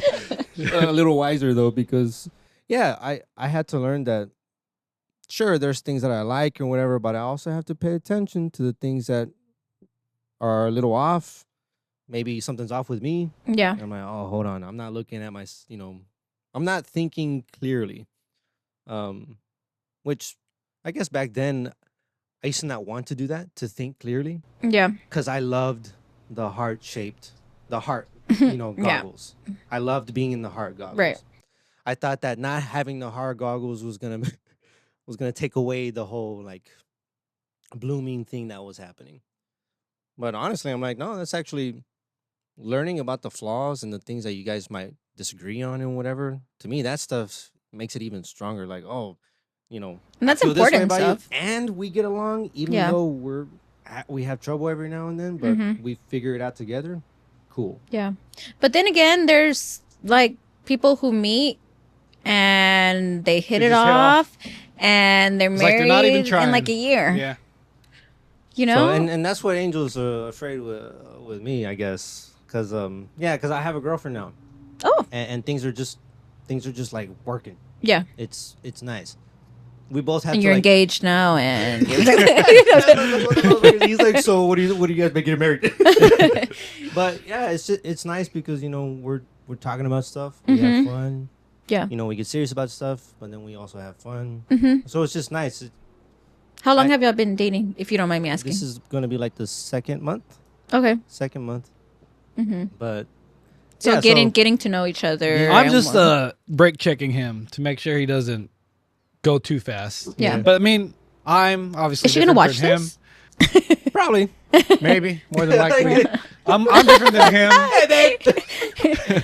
A little wiser though, because I had to learn that. Sure, there's things that I like or whatever, but I also have to pay attention to the things that are a little off. Maybe something's off with me. Yeah. I'm like, oh, hold on. I'm not looking at I'm not thinking clearly. Which I guess back then, I used to not want to do that, to think clearly, Yeah. because I loved the heart, Yeah. goggles. I loved being in the heart goggles. Right. I thought that not having the heart goggles was gonna was gonna take away the whole like blooming thing that was happening. But honestly, I'm like, no, that's actually learning about the flaws and the things that you guys might disagree on and whatever. To me, that stuff makes it even stronger. Like, oh, And that's I feel this way important about you, stuff. and we get along, even Yeah. though we have trouble every now and then, but Mhm. we figure it out together. Cool. Yeah. But then again, there's like people who meet and they hit They it just hit off. off and they're It's like married they're not even in like a trying. year. Yeah. You So, know? and that's what Angel's afraid with me, I guess, because I have a girlfriend now, Oh, and things are just like working. yeah. It's nice. We both have And to you're like. engaged now and He's like, so what do you guys make getting married? But yeah, it's nice because we're talking about stuff. We have fun. Yeah. We get serious about stuff, but then we also have fun. Mhm. So it's just nice. How long I- have y'all been dating, if you don't mind me asking? This is gonna be like the second month. Okay. Mm-hmm. But So yeah, getting to know each other. I'm and just more. brake checking him to make sure he doesn't go too fast. Yeah. But I mean, I'm obviously Is she gonna different watch than this? probably. him. Maybe more than likely. I'm different than him.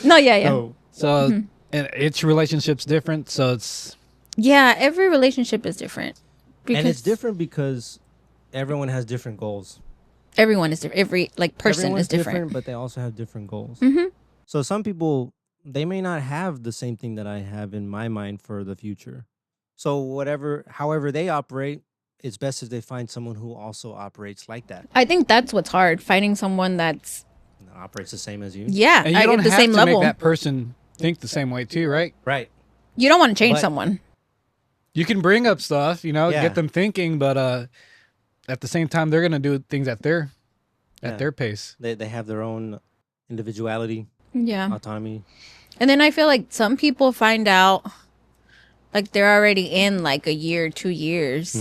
No, yeah. Oh, So and each relationship's different. So it's Yeah, every relationship is different. and it's different because everyone has different goals. Everyone is different. Every person Everyone's is different. but they also have different goals. Mhm. So some people, they may not have the same thing that I have in my mind for the future. So however they operate, it's best if they find someone who also operates like that, I think that's what's hard, finding someone that's operates the same as you. yeah, and you don't at the have same to level. make that person think the same way too, right? Right. You don't want to change But- someone. You can bring up stuff, Yeah. get them thinking, but at the same time, they're gonna do things at their Yeah. pace. They have their own individuality, Yeah. autonomy. And then I feel like some people find out like they're already in like a year, 2 years,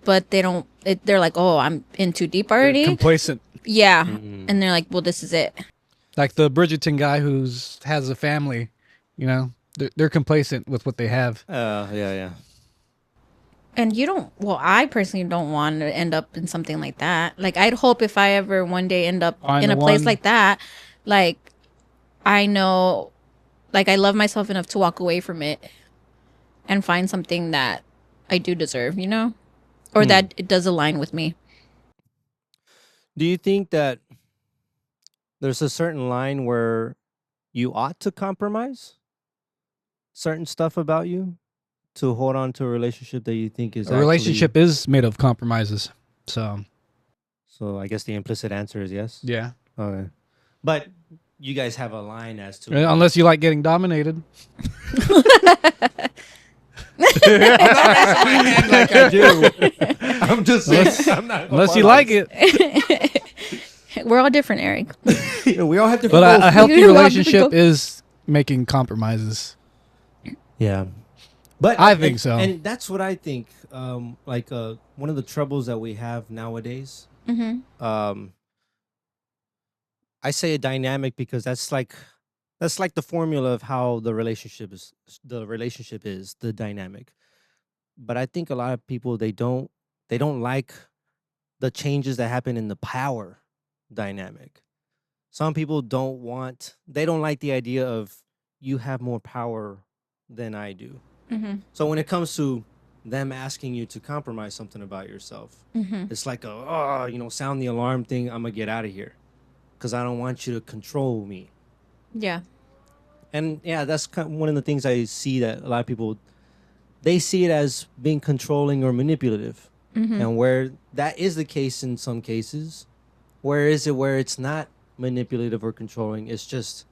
but they don't. They're like, oh, I'm in too deep already. Complacent, Yeah, and they're like, well, this is it. like the Bridgerton guy has a family. They're complacent with what they have. Yeah. And you don't. Well, I personally don't want to end up in something like that. Like, I'd hope if I ever one day end up Find in the a place one. like that, like I know, like I love myself enough to walk away from it and find something that I do deserve, or that it does align with me. Do you think that there's a certain line where you ought to compromise certain stuff about you to hold on to a relationship that you think is A relationship is made of compromises. So So I guess the implicit answer is yes. yeah, Okay. But you guys have a line as to unless you like getting dominated. like I do. I'm just saying. I'm not. Unless you like it. We're all different, Eric. We all have different But goals. a healthy You love to relationship go- is making compromises. Yeah. But I think so. And that's what I think. One of the troubles that we have nowadays. I say a dynamic because that's like the formula of how the relationship is. The relationship is the dynamic. But I think a lot of people they don't like the changes that happen in the power dynamic. Some people don't like the idea of you have more power than I do. So when it comes to them asking you to compromise something about yourself, it's like sound the alarm thing. I'm gonna get out of here because I don't want you to control me. Yeah. And yeah, that's one of the things I see that a lot of people they see it as being controlling or manipulative, and where that is the case in some cases, where is it where it's not manipulative or controlling? It's just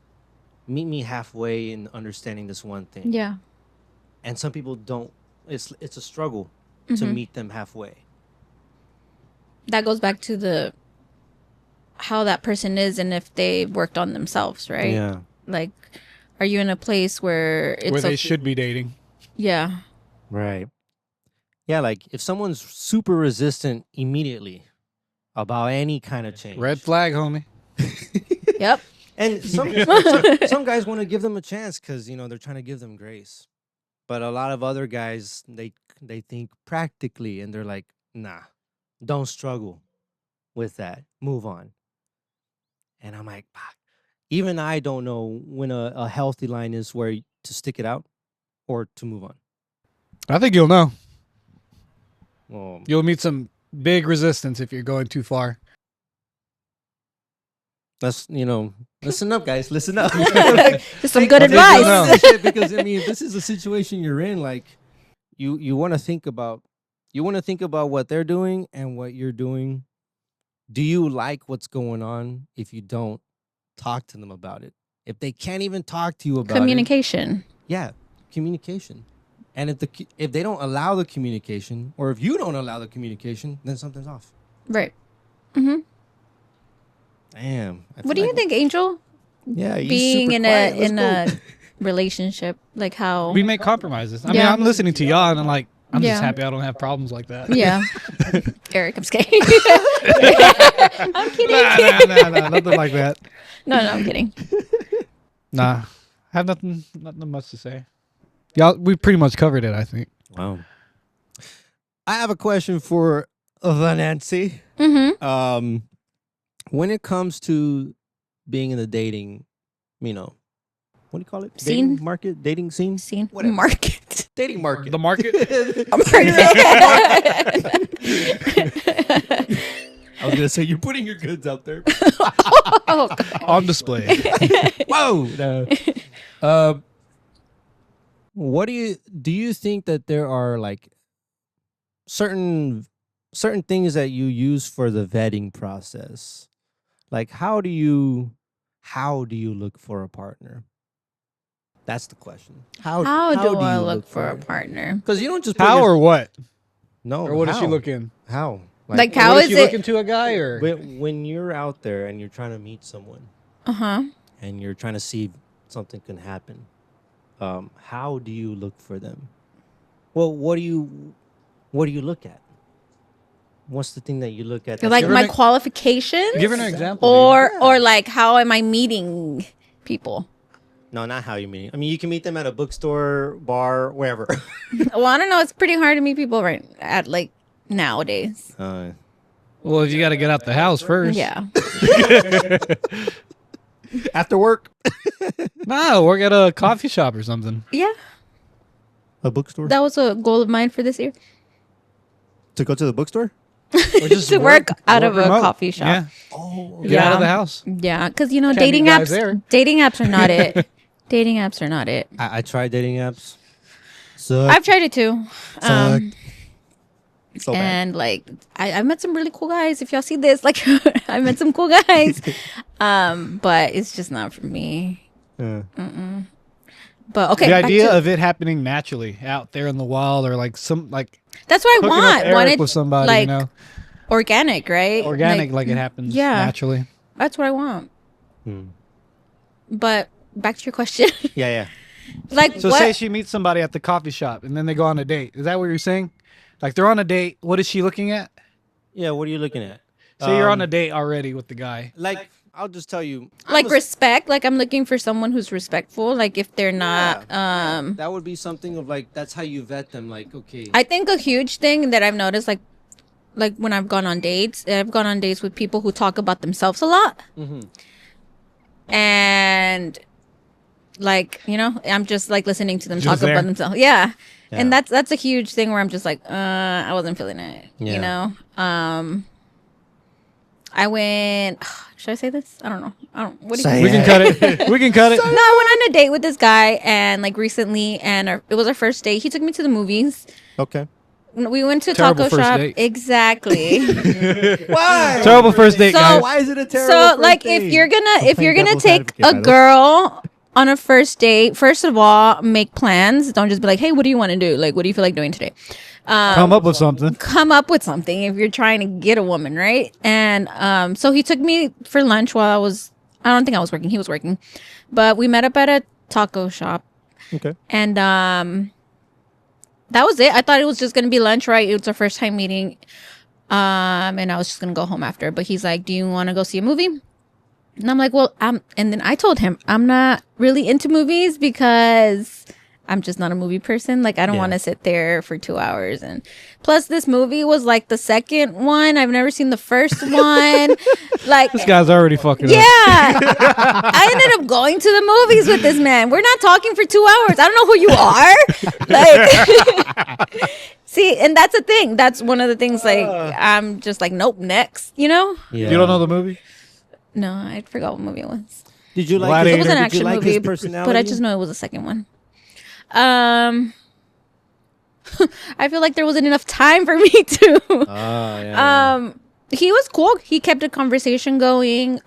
meet me halfway in understanding this one thing. Yeah. And some people don't. It's a struggle to meet them halfway. That goes back to how that person is and if they worked on themselves, right? Yeah. Like, are you in a place where it's Where they okay- should be dating. Yeah. Right. Yeah, like if someone's super resistant immediately about any kind of change. Red flag, homie. Yep. And some guys want to give them a chance because they're trying to give them grace. But a lot of other guys, they think practically, and they're like, nah, don't struggle with that. Move on. And I'm like, "Fuck." Even I don't know when a healthy line is where to stick it out or to move on. I think you'll know. Well, You'll meet some big resistance if you're going too far. that's listen up, guys. Listen up. Just some good What they do advice. now. Because this is the situation you're in. Like, you want to think about what they're doing and what you're doing. Do you like what's going on? If you don't, talk to them about it. If they can't even talk to you about Communication. yeah, communication. And if they don't allow the communication, or if you don't allow the communication, then something's off. Right. Mm-hmm. Damn. I What feel do you like- think, Angel? Yeah, he's Being super in quiet. a Let's in go. a relationship, like how? We make compromises. I mean, Yeah. I'm listening to y'all, and I'm like, I'm Yeah. just happy I don't have problems like that. Yeah. Eric, I'm scared. I'm kidding. Nah, nothing like that. No, I'm kidding. Nah, I have nothing much to say. Y'all, we pretty much covered it, I think. Wow. I have a question for Nancy. Mm-hmm. When it comes to being in the dating, what do you call it? Scene? Dating market? Dating scene? Scene. Whatever. Market. Dating market. The market? I was gonna say you're putting your goods out there. Oh, God. On display. Whoa. No. What do you think that there are like certain things that you use for the vetting process? Like how do you look for a partner? That's the question. How do I look for a partner? Because you don't just put How your- or what? no. Or what does she how? look in? How? Like Or how what is she it? looking to a guy or? when you're out there and you're trying to meet someone Uh-huh. and you're trying to see if something can happen, how do you look for them? Well, what do you look at? What's the thing that you look at? Like Give her my an- qualifications? Give her an example. Or like how am I meeting people? No, not how you meet. I mean, you can meet them at a bookstore, bar, wherever. Well, I don't know. It's pretty hard to meet people right at like nowadays. Well, if you got to get out the house first. Yeah. After work, No, work at a coffee shop or something. Yeah. a bookstore. That was a goal of mine for this year. To go to the bookstore. Or just To work out of a remote. coffee shop. Yeah. Oh, Get out of Yeah. the house. Yeah, because Can't be dating guys apps. there. Dating apps are not it. Dating apps are not it. I tried dating apps. So I've tried it too. so bad. And like I met some really cool guys. If y'all see this, like I met some cool guys. But it's just not for me. Yeah. But okay, The back idea to- of it happening naturally out there in the wild, or like that's what I hooking up want. Eric Want it with somebody, like organic, right? organic, like it happens yeah. naturally. That's what I want. Hmm. But back to your question. Yeah. Like So what? say she meets somebody at the coffee shop and then they go on a date. Is that what you're saying? Like they're on a date. What is she looking at? Yeah. What are you looking at? Say you're on a date already with the guy. Like, I'll just tell you. Like respect. Like I'm looking for someone who's respectful. Like if they're not that would be something of like, that's how you vet them. Like, okay. I think a huge thing that I've noticed, like when I've gone on dates with people who talk about themselves a lot, and like I'm just like listening to them Just talk there. about themselves. Yeah. Yeah. And that's a huge thing where I'm just like, I wasn't feeling it. Yeah. I went. Should I say this? I don't know. What do you? Say We can cut it. We can cut it. No, I went on a date with this guy, and like recently, and it was our first date. He took me to the movies. Okay. We went to a Terrible taco first shop. date. Exactly. Why? Terrible first date, So- guys. Why is it a terrible? So first like date? if you're I'm playing gonna devil's take advocate, a Miles. girl on a first date, first of all, make plans. Don't just be like, hey, what do you want to do? Like, what do you feel like doing today? Come up with something. Come up with something if you're trying to get a woman, right? And so he took me for lunch while I don't think I was working. He was working. But we met up at a taco shop. Okay. And that was it. I thought it was just gonna be lunch, right? It was our first time meeting, and I was just gonna go home after. But he's like, "Do you want to go see a movie?" And I'm like, "Well, and then I told him I'm not really into movies because I'm just not a movie person. Like, I don't want to sit there for 2 hours. And plus, this movie was like the second one. I've never seen the first one. Like, This guy's already fucking yeah, up. I ended up going to the movies with this man. We're not talking for 2 hours. I don't know who you are. Like, see, and that's the thing. That's one of the things. Like, I'm just like, nope, next. You know? Yeah. You don't know the movie? No, I forgot what movie it was. Did you like? Gladiator. It was an Did you action like movie, his personality? but I just know it was the second one. I feel like there wasn't enough time for me to. Oh, yeah. He was cool. He kept a conversation going.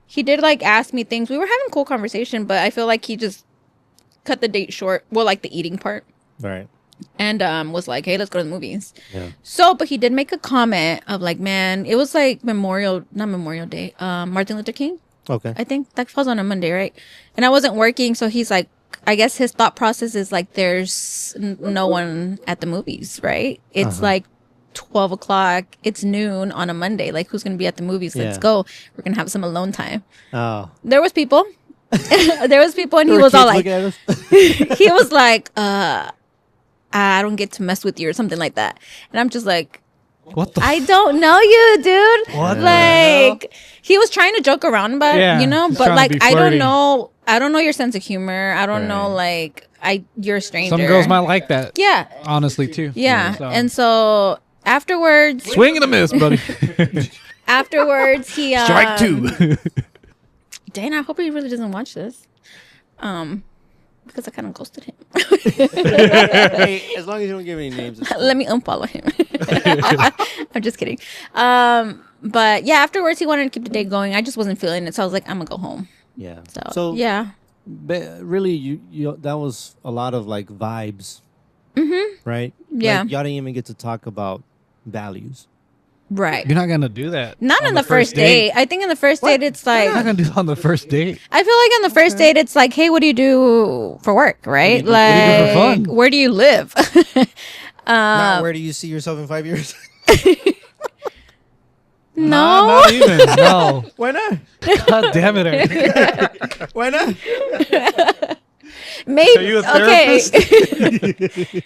He did like ask me things. We were having cool conversation, but I feel like he just cut the date short. Well, like the eating part. Right. And was like, hey, let's go to the movies. Yeah. So, but he did make a comment of like, man, it was like not Memorial Day, Martin Luther King. Okay. I think that falls on a Monday, right? And I wasn't working, so he's like, I guess his thought process is like, there's no one at the movies, right? It's like 12 o'clock. It's noon on a Monday. Like, who's gonna be at the movies? Let's Yeah. go. We're gonna have some alone time. Oh. There was people. There was people, and he There were was all kids like, looking at us? he was like, I don't get to mess with you or something like that. And I'm just like, What the? I don't know you, dude. What the Like, he was trying to joke around about it, Yeah, you know, he's but trying to like, be I flirty. don't know your sense of humor. I don't know, Right. like, you're a stranger. Some girls might like that. Yeah. Honestly, too. Yeah. So. And so afterwards, Swing and a miss, buddy. afterwards, he, Strike two. Dana, I hope he really doesn't watch this. Because I kind of ghosted him. Hey, as long as you don't give any names. it's cool. Let me unfollow him. I'm just kidding. But yeah, afterwards he wanted to keep the day going. I just wasn't feeling it, so I was like, I'm gonna go home. Yeah. So, yeah. Really, you that was a lot of like vibes. Right. Yeah. Like, y'all didn't even get to talk about values. Right. You're not gonna do that. Not on the first date. I think on the first date it's like, You're not gonna do it on the first date. I feel like on the first date it's like, hey, what do you do for work, right? do you do Like, for fun? where do you live? Not where do you see yourself in 5 years? No. Not even. No. Why not? God damn it, Eric. Why not? Maybe. Are you a Okay. therapist?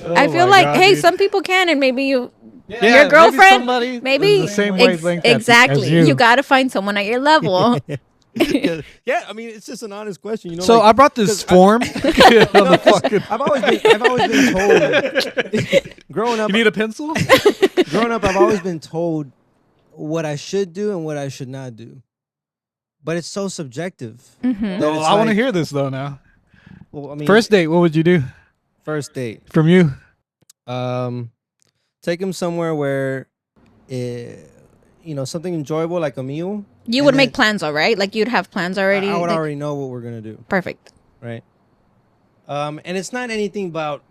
I feel like, hey, some people can, and maybe you. Yeah, Your girlfriend, maybe maybe somebody is the same wavelength as exactly. you. You got to find someone at your level. Yeah, I mean, it's just an honest question. You know, So like, I brought this 'cause form. On the fucking, I've always been told growing up. you need a pencil? Growing up, I've always been told what I should do and what I should not do. But it's so subjective. that Well, it's I want to like- hear this though. Now, Well, I mean, first date. What would you do first date. from you? Take him somewhere where, something enjoyable like a meal. You And would then make plans, all right? Like you'd have plans already. I would like- already know what we're gonna do, Perfect. right? And it's not anything about.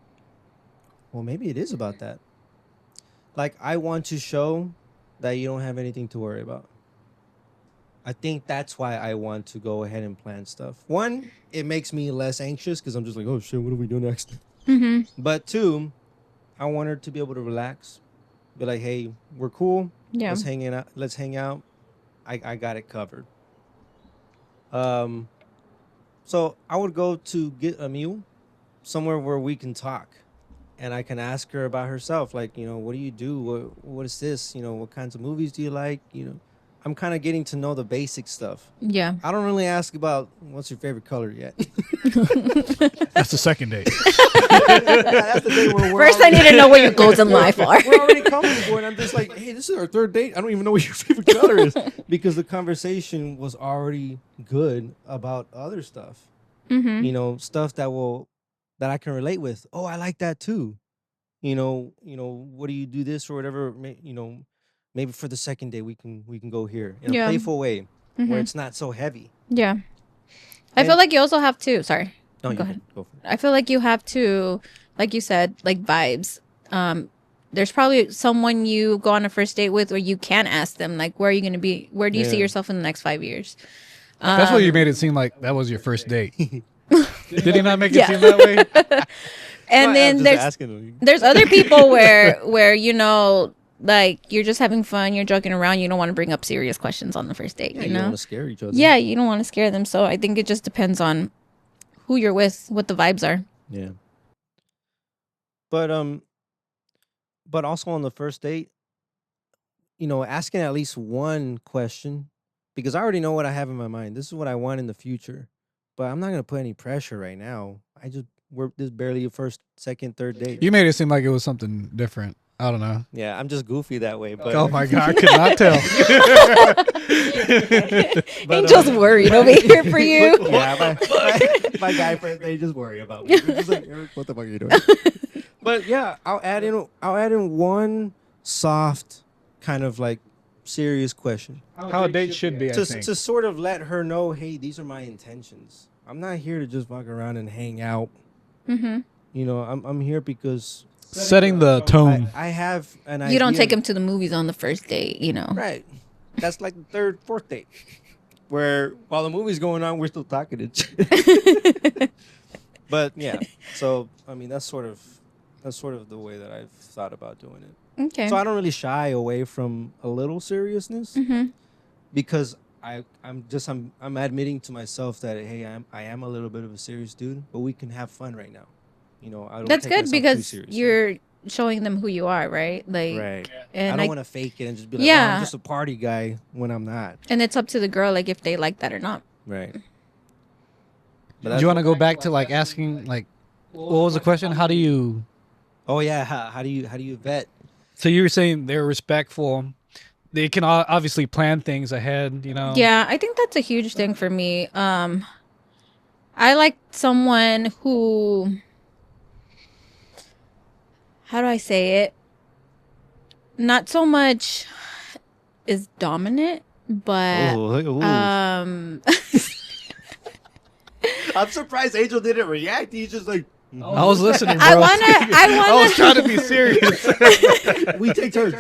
Well, maybe it is about that. Like, I want to show that you don't have anything to worry about. I think that's why I want to go ahead and plan stuff. One, it makes me less anxious because I'm just like, oh shit, what do we do next? But two, I want her to be able to relax, be like, hey, we're cool. Yeah. Let's hang out. I got it covered. So I would go to get a meal somewhere where we can talk, and I can ask her about herself. Like, what do you do? What is this? What kinds of movies do you like? I'm kind of getting to know the basic stuff. Yeah. I don't really ask about what's your favorite color yet. That's the second date. That's the day where we're First, I need to know what your goals in life are. we're already comfortable, and I'm just like, hey, this is our third date. I don't even know what your favorite color is, because the conversation was already good about other stuff. Stuff that I can relate with. Oh, I like that too. What do you do this or whatever? Maybe for the second day we can go here in Yeah. a playful way where it's not so heavy. Yeah. I feel like you also have to. Sorry. No, Go ahead. Go for it. I feel like you have to, like you said, like vibes. There's probably someone you go on a first date with, or you can ask them, like, where are you going to be? Where do you see Yeah. yourself in the next 5 years? That's what you made it seem like that was your first date. Did he not make it Yeah. seem that way? And then there's other people where you know, like you're just having fun, you're joking around, you don't want to bring up serious questions on the first date. Yeah, you you know, don't want to scare each other. yeah, you don't want to scare them. So I think it just depends on who you're with, what the vibes are. Yeah. But also on the first date, you know, asking at least one question, because I already know what I have in my mind. This is what I want in the future, but I'm not gonna put any pressure right now. This is barely your first, second, third date. You made it seem like it was something different. I don't know. Yeah, I'm just goofy that way. But Oh my god, I could not tell. Angel's worried over here for you. Yeah, my guy friends, they just worry about me. They're just like, "Eric, what the fuck are you doing?" But yeah, I'll add in one soft kind of like serious question How a date should be, I think. to sort of let her know, hey, these are my intentions. I'm not here to just walk around and hang out. Mm-hmm. You know, I'm here because Setting the tone. I have an idea. You don't take him to the movies on the first date, you know. Right. That's like the third, fourth date, where while the movie's going on, we're still talking and shit. But yeah, so I mean, that's sort of the way that I've thought about doing it. Okay. So I don't really shy away from a little seriousness, because I'm admitting to myself that, hey, I am a little bit of a serious dude, but we can have fun right now. You know, I don't. That's take good myself too because seriously. you're showing them who you are, right? Like, Right. And I don't want to fake it and just be like, Yeah. oh, I'm just a party guy when I'm not. and it's up to the girl, like if they like that or not. Right. Do you want to go back to like asking like, what was the question? How do you? Oh yeah. How do you vet? So you were saying they're respectful. They can obviously plan things ahead. You know. Yeah, I think that's a huge thing for me. I like someone who, how do I say it? Not so much is dominant, but I'm surprised Angel didn't react. He's just like, I was listening, bro. I wanna was trying to be serious. we take turns.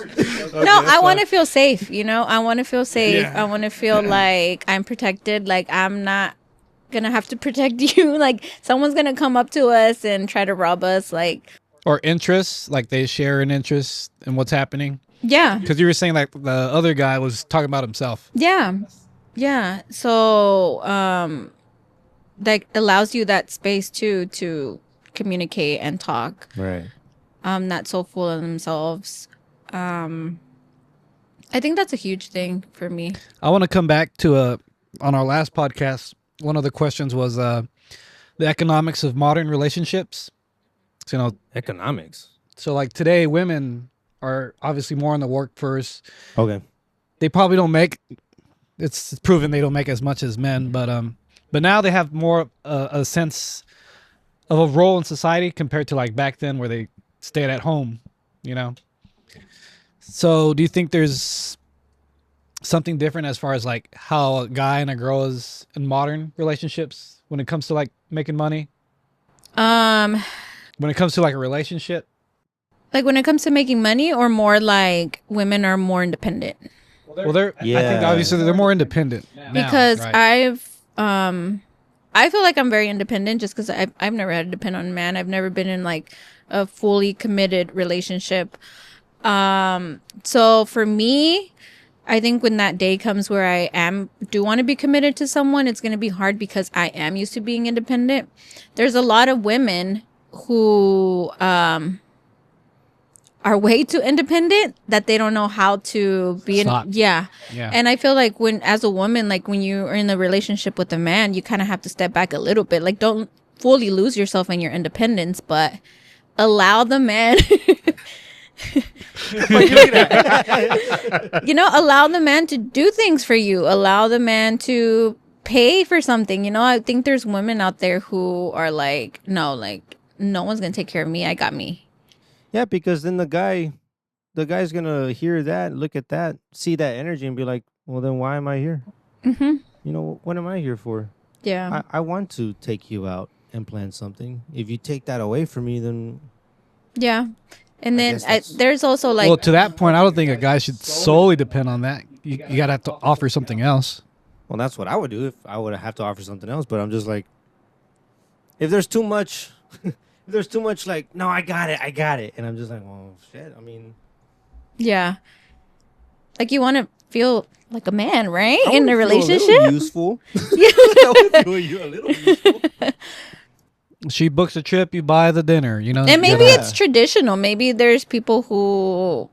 no, I want to feel safe, you know? I want to feel safe. Yeah. I want to feel like I'm protected, like I'm not going to have to protect you. Like someone's going to come up to us and try to rob us, like Or interests, like they share an interest in what's happening. yeah. Because you were saying like the other guy was talking about himself. Yeah. Yeah. So that allows you that space too to communicate and talk. Right. Not so full of themselves. I think that's a huge thing for me. I want to come back to on our last podcast. One of the questions was the economics of modern relationships. So, you know, Economics. so like today, women are obviously more in the workforce. Okay. They probably don't make. It's proven they don't make as much as men, but now they have more a sense of a role in society compared to like back then where they stayed at home, you know. So, do you think there's something different as far as like how a guy and a girl is in modern relationships when it comes to like making money? When it comes to like a relationship? Like when it comes to making money, or more like women are more independent? Well, I think Yeah. obviously they're more independent now, Because right? I feel like I'm very independent just because I've never had to depend on a man. I've never been in like a fully committed relationship. So for me, I think when that day comes where I do want to be committed to someone, it's going to be hard because I am used to being independent. There's a lot of women who are way too independent that they don't know how to be Stop. yeah. Yeah. And I feel like as a woman, like when you are in a relationship with a man, you kind of have to step back a little bit. Like don't fully lose yourself in your independence, but allow the man allow the man to do things for you. Allow the man to pay for something. You know, I think there's women out there who are like, no one's going to take care of me. I got me. Yeah, because then the guy's gonna hear that, look at that, see that energy, and be like, well, then why am I here? Mm-hmm. You know, what am I here for? Yeah. I want to take you out and plan something. If you take that away from me, then Yeah. And then guess that's- there's also like, well, to that point, I don't think a guy should solely depend on that. You gotta have to offer something else. well, that's what I would do if I would have to offer something else. But I'm just like, if there's too much, if there's too much, like, no, I got it, and I'm just like, oh shit. I mean, Yeah. Like you want to feel like a man, right? I In wanna a feel relationship. little useful. I wanna feel you a little useful. She books a trip, you buy the dinner. You know, And maybe Yeah. it's traditional. Maybe there's people who,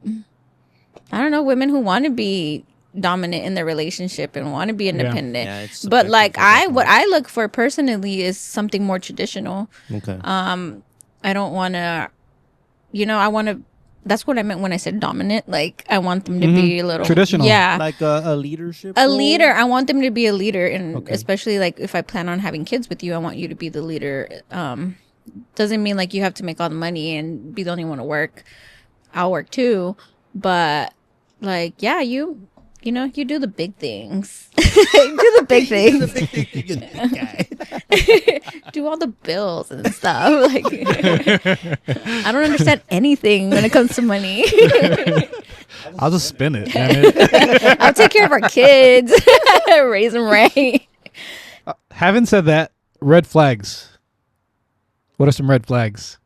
I don't know, women who want to be dominant in their relationship and want to be independent. Yeah, it's But subjective like at that what point. I look for personally is something more traditional. Okay. I don't want to, I want to. That's what I meant when I said dominant. Like I want them to be a little Traditional. Yeah, Like a leadership. a role? leader. I want them to be a leader, and Okay. especially like if I plan on having kids with you, I want you to be the leader. Doesn't mean like you have to make all the money and be the only one to work. I'll work too, but like yeah, you do the big things. Do the big things. The big thing, you're the big guy. Do all the bills and stuff. Like I don't understand anything when it comes to money. I'll just spin it. Damn it. I'll take care of our kids, raise them right. Having said that, red flags. What are some red flags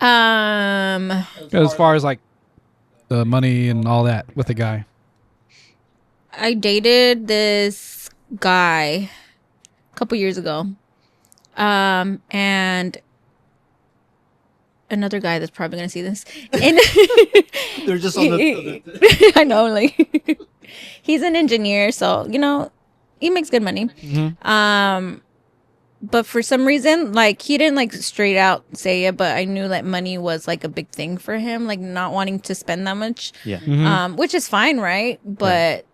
as far as like the money and all that with the guy? I dated this guy a couple years ago. And another guy that's probably gonna see this. And They're just on the. I know, like he's an engineer, so he makes good money. But for some reason, like he didn't like straight out say it, but I knew that money was like a big thing for him, like not wanting to spend that much. Yeah. Which is fine, right? But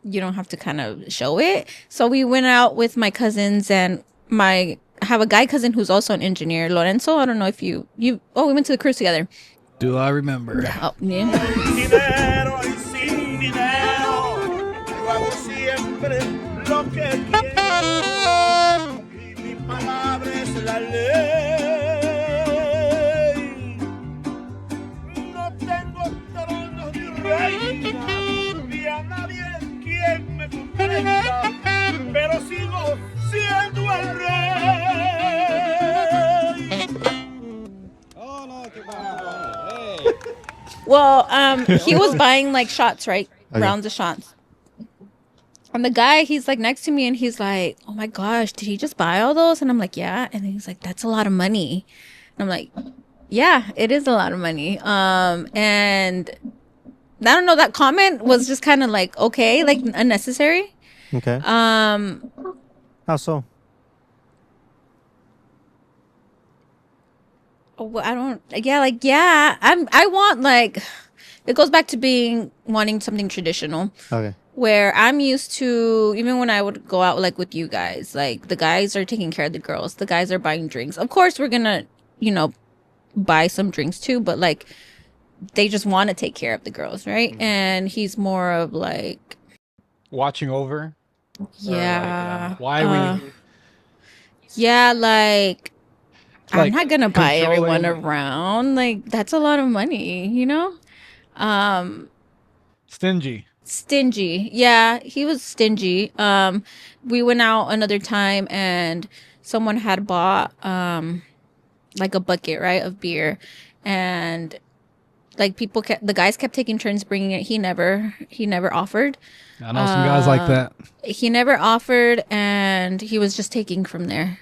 you don't have to kind of show it. So we went out with my cousins, and I have a guy cousin who's also an engineer, Lorenzo. I don't know if you we went to the cruise together. Do I remember? Oh, yeah. Dinero y sin dinero, yo hago siempre lo que quiero. Y mi palabra es la ley. No tengo trono ni reina, ni a nadie quien me comprenda, pero sigo siendo el rey. Well, he was buying like shots, right? Rounds of shots. And the guy, he's like next to me, and he's like, "Oh my gosh, did he just buy all those?" And I'm like, "Yeah." And he's like, "That's a lot of money." And I'm like, "Yeah, it is a lot of money." And I don't know, that comment was just kind of like okay, like unnecessary. Okay. How How so? I don't. Yeah, like yeah. I want like. It goes back to wanting something traditional. Okay. Where I'm used to, even when I would go out like with you guys, like the guys are taking care of the girls, the guys are buying drinks. Of course, we're gonna, buy some drinks too, but like they just want to take care of the girls, right? Mm-hmm. And he's more of like, Watching over. yeah, Why we? yeah, like I'm Like, not gonna buy everyone controlling- around. Like that's a lot of money, Stingy. Stingy. Yeah, he was stingy. We went out another time, and someone had bought like a bucket, right, of beer, and like the guys kept taking turns bringing it. He never offered. I know some guys like that. He never offered, and he was just taking from there.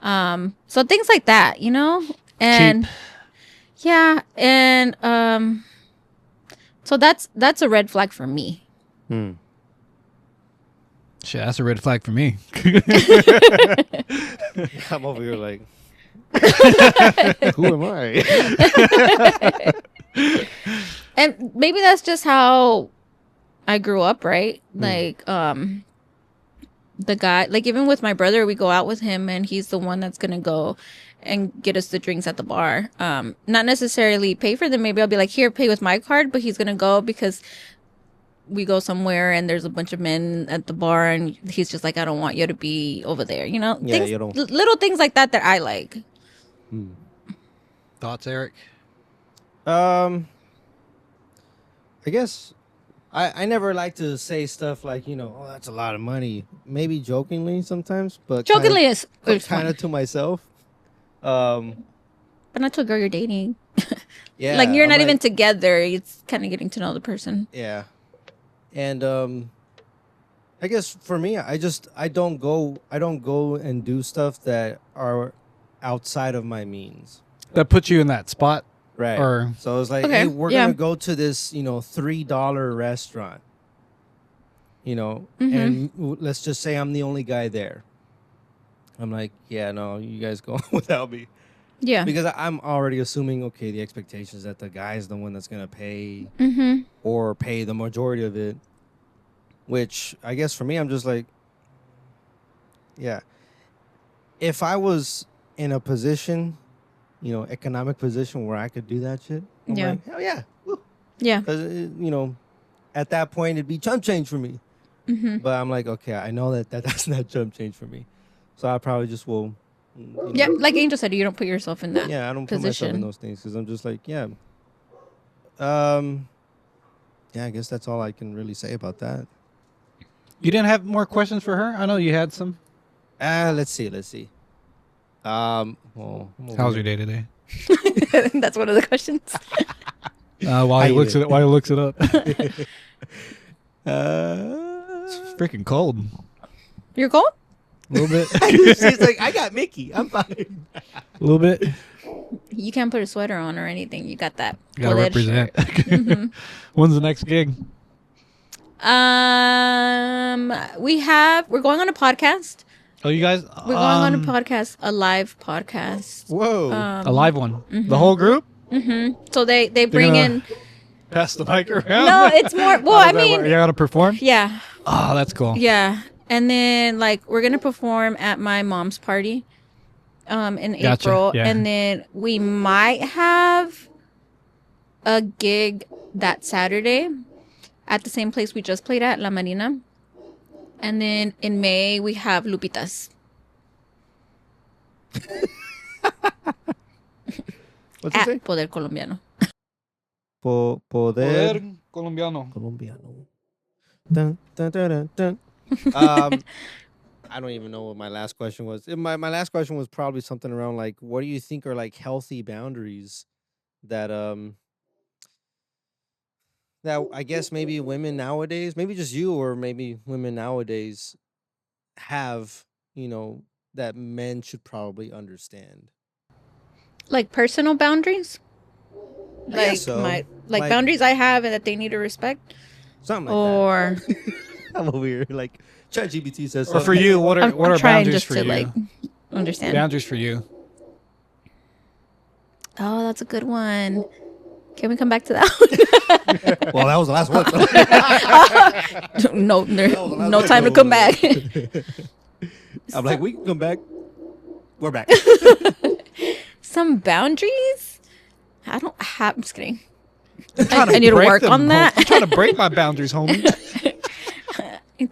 So things like that, and Cheap. yeah, and so that's a red flag for me. Hmm. Shit, that's a red flag for me. I'm over here like, who am I? And maybe that's just how I grew up, right? Like the guy, like even with my brother, we go out with him, and he's the one that's gonna go and get us the drinks at the bar. Not necessarily pay for them. Maybe I'll be like, here, pay with my card, but he's gonna go because we go somewhere and there's a bunch of men at the bar, and he's just like, I don't want you to be over there, Yeah, things, you don't. little things like that I like. Thoughts, Eric? I guess I never like to say stuff like, oh, that's a lot of money. Maybe jokingly sometimes, but Jokingly is kind fine. of to myself. But not to a girl you're dating. Yeah, Like you're I'm not even together. It's kind of getting to know the person. Yeah, and I guess for me, I don't go and do stuff that are outside of my means. That puts you in that spot. Right. Or So it's like, Okay, hey, we're yeah. gonna go to this, $3 restaurant. Mm-hmm. And let's just say I'm the only guy there. I'm like, yeah, no, you guys go without me. Yeah. Because I'm already assuming, okay, the expectation is that the guy is the one that's gonna pay Mm-hmm. or pay the majority of it. Which I guess for me, I'm just like, yeah. If I was in a position, economic position where I could do that shit, I'm Yeah. like, hell yeah. Woo. Yeah. 'Cause, at that point, it'd be chump change for me. Mm-hmm. But I'm like, okay, I know that's not chump change for me. So I probably just will. Yeah. Like Angel said, you don't put yourself in that. Yeah, I don't put myself in position. those things because I'm just like, yeah. Yeah, I guess that's all I can really say about that. you didn't have more questions for her? I know you had some. Let's see. Well, I'm How's over your day today? That's one of the questions. While he looks it up. It's here. freaking cold. You're cold? A little bit. She's like, I got Mickey. I'm fine. A little bit. You can't put a sweater on or anything. You got that. You gotta cold-edge represent. shirt. Mhm. When's the next gig? We're going on a podcast. Oh, you guys? We're going on a podcast, a live podcast. Whoa. A live one. The whole group? So they bring gonna- in. Pass the mic around? No, it's more. Well, I mean, you gotta perform? yeah, Oh, that's cool. yeah. And then we're gonna perform at my mom's party, in Gotcha, April, yeah. and then we might have a gig that Saturday at the same place we just played at, La Marina. And then in May we have Lupitas. What's it say? At Poder Colombiano. Poder Colombiano. Colombiano. Dun, dun, dun, dun, dun. I don't even know what my last question was. My last question was probably something around like, what do you think are like healthy boundaries that I guess maybe women nowadays, maybe just you or maybe women nowadays have, that men should probably understand. Like personal boundaries? I Like guess so. my Like- boundaries I have and that they need to respect? Something like Or that. I'm over here like ChatGPT says Or something. for you, what I'm are trying boundaries just for to you? understand. Boundaries for you. Oh, that's a good one. Can we come back to that? Well, that was the last one. No, was the last no one. time to come back. I'm like, we can come back. We're back. Some boundaries? I don't have. I'm just kidding. Trying I need to break work them, on that. I'm trying to break my boundaries, homie.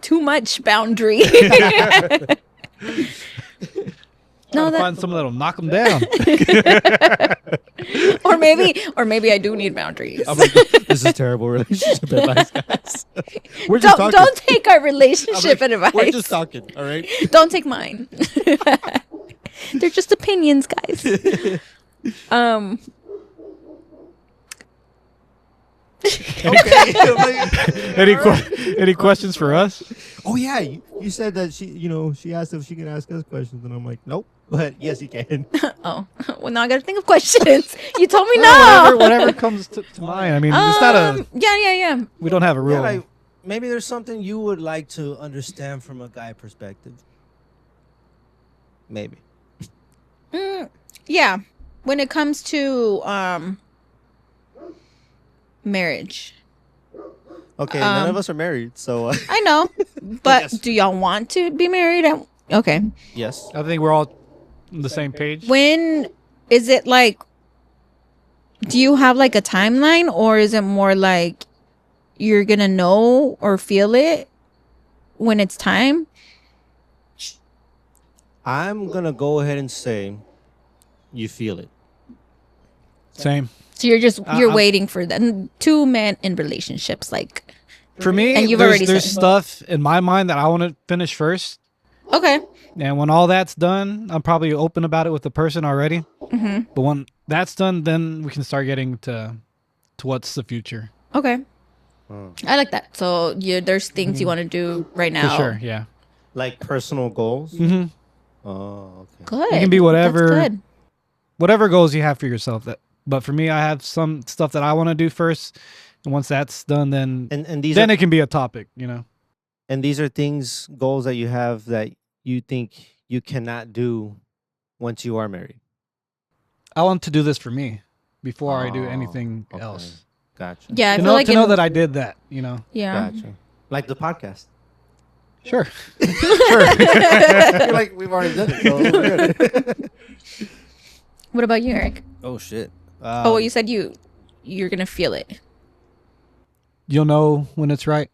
Too much boundary. Trying to that- find someone that'll knock them down. or maybe I do need boundaries. I'm like, this is terrible relationship advice, guys. We're just talking. Don't take our I'm relationship like, advice. We're just talking, all right? Don't take mine. They're just opinions, guys. Okay. I'm like, Any questions for us? oh yeah, you said that she asked if she can ask us questions, and I'm like, nope. But yes, you can. Oh, well, now I got to think of questions. You told me no. Whatever comes to mind. I mean, it's not a. Yeah. We don't have a Yeah, rule. like maybe there's something you would like to understand from a guy perspective. Maybe. Yeah. When it comes to marriage, Okay, none of us are married, so I know, but Yes. do y'all want to be married? Okay. yes. I think we're all on the same page. When is it like? Do you have like a timeline, or is it more like you're gonna know or feel it when it's time? I'm gonna go ahead and say, you feel it. Same. So you're I'm- waiting for them. Two men in relationships, like For me, And you've already there's said. stuff in my mind that I want to finish first. Okay. And when all that's done, I'm probably open about it with the person already. Mm-hmm. But when that's done, then we can start getting to what's the future. Okay. Oh. I like that. So there's things you want to do right now. For sure, yeah. Like personal goals. hmm Oh, okay. Good. It can be whatever. That's good. Whatever goals you have for yourself. But for me, I have some stuff that I want to do first. And once that's done, then And these then are, it can be a topic, you know. and these are things, goals that you have that you think you cannot do once you are married. I want to do this for me before I do Oh, anything okay. else. Gotcha. Yeah, I To feel know, like to know that I did that, you know. yeah. Gotcha. Like the podcast. Sure. You're like, we've already done it. So we're good. What about you, Eric? Oh shit. Oh, well, you said you're gonna feel it. You'll know when it's right.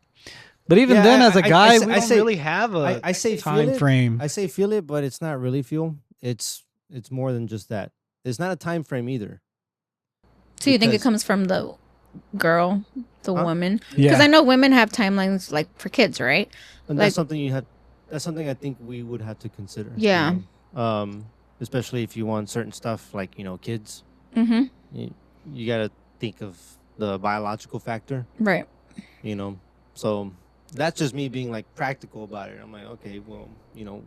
But even Yeah, then, as a I guy, say- we I don't say- really have a I say feel time it. frame. I say feel it, but it's not really feel. It's more than just that. It's not a time frame either. So you think it Because- comes from the girl, the Huh? woman? Yeah. Because I know women have timelines like for kids, right? And Like- that's something you have. That's something I think we would have to consider. you Yeah. know? Especially if you want certain stuff like kids. Mm-hmm. You got to think of the biological factor. Right. So that's just me being like practical about it. I'm like, okay, well,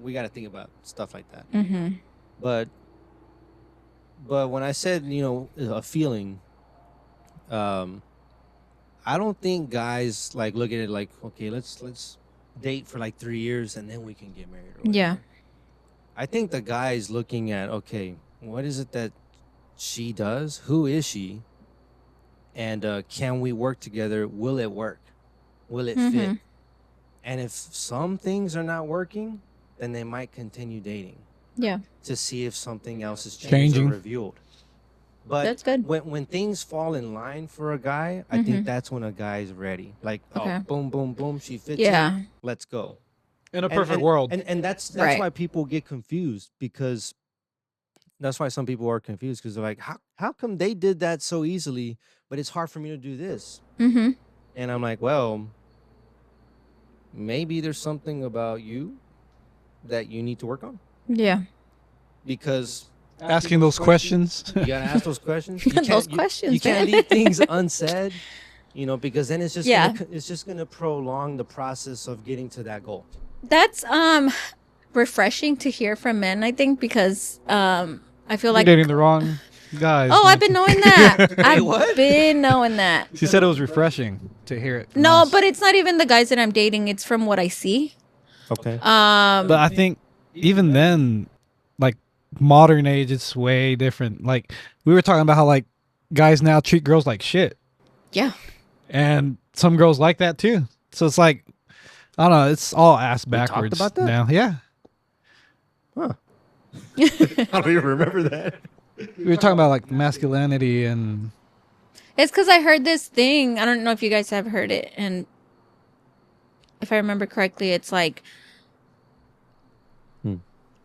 we got to think about stuff like that. Mm-hmm. But when I said a feeling, I don't think guys like look at it like, okay, let's date for like 3 years and then we can get married. Or Yeah. whatever. I think the guy's looking at, okay, what is it that she does? Who is she? And can we work together? Will it work? Will it fit? Mhm. And if some things are not working, then they might continue dating Yeah. to see if something else is Changing. or revealed. But That's good. When things fall in line for a guy, I think that's when a guy's ready. Like, Okay. oh, boom, boom, boom, she fits Yeah. in. Let's go. In a And- perfect and- world. And that's Right. why people get confused, because that's why some people are confused, because they're like, how come they did that so easily, but it's hard for me to do this? Mm-hmm. And I'm like, well, maybe there's something about you that you need to work on, Yeah. because Asking those questions. you gotta ask those questions. You Those can't- questions, You can't man. leave things unsaid, because then it's just Yeah. it's just gonna prolong the process of getting to that goal. That's refreshing to hear from men, I think, because I feel You're like dating the wrong guys. oh, man. I've been knowing that. I've what? been knowing that. She said it was refreshing to hear it. from No, us. but it's not even the guys that I'm dating. It's from what I see. Okay. But I think even then, like modern age, it's way different. Like we were talking about how like guys now treat girls like shit, Yeah. and some girls like that too. So it's like I don't know. It's all ass talked backwards about that? now. Yeah, I don't even remember that. we were talking about like masculinity and It's because I heard this thing. I don't know if you guys have heard it, and if I remember correctly, it's like,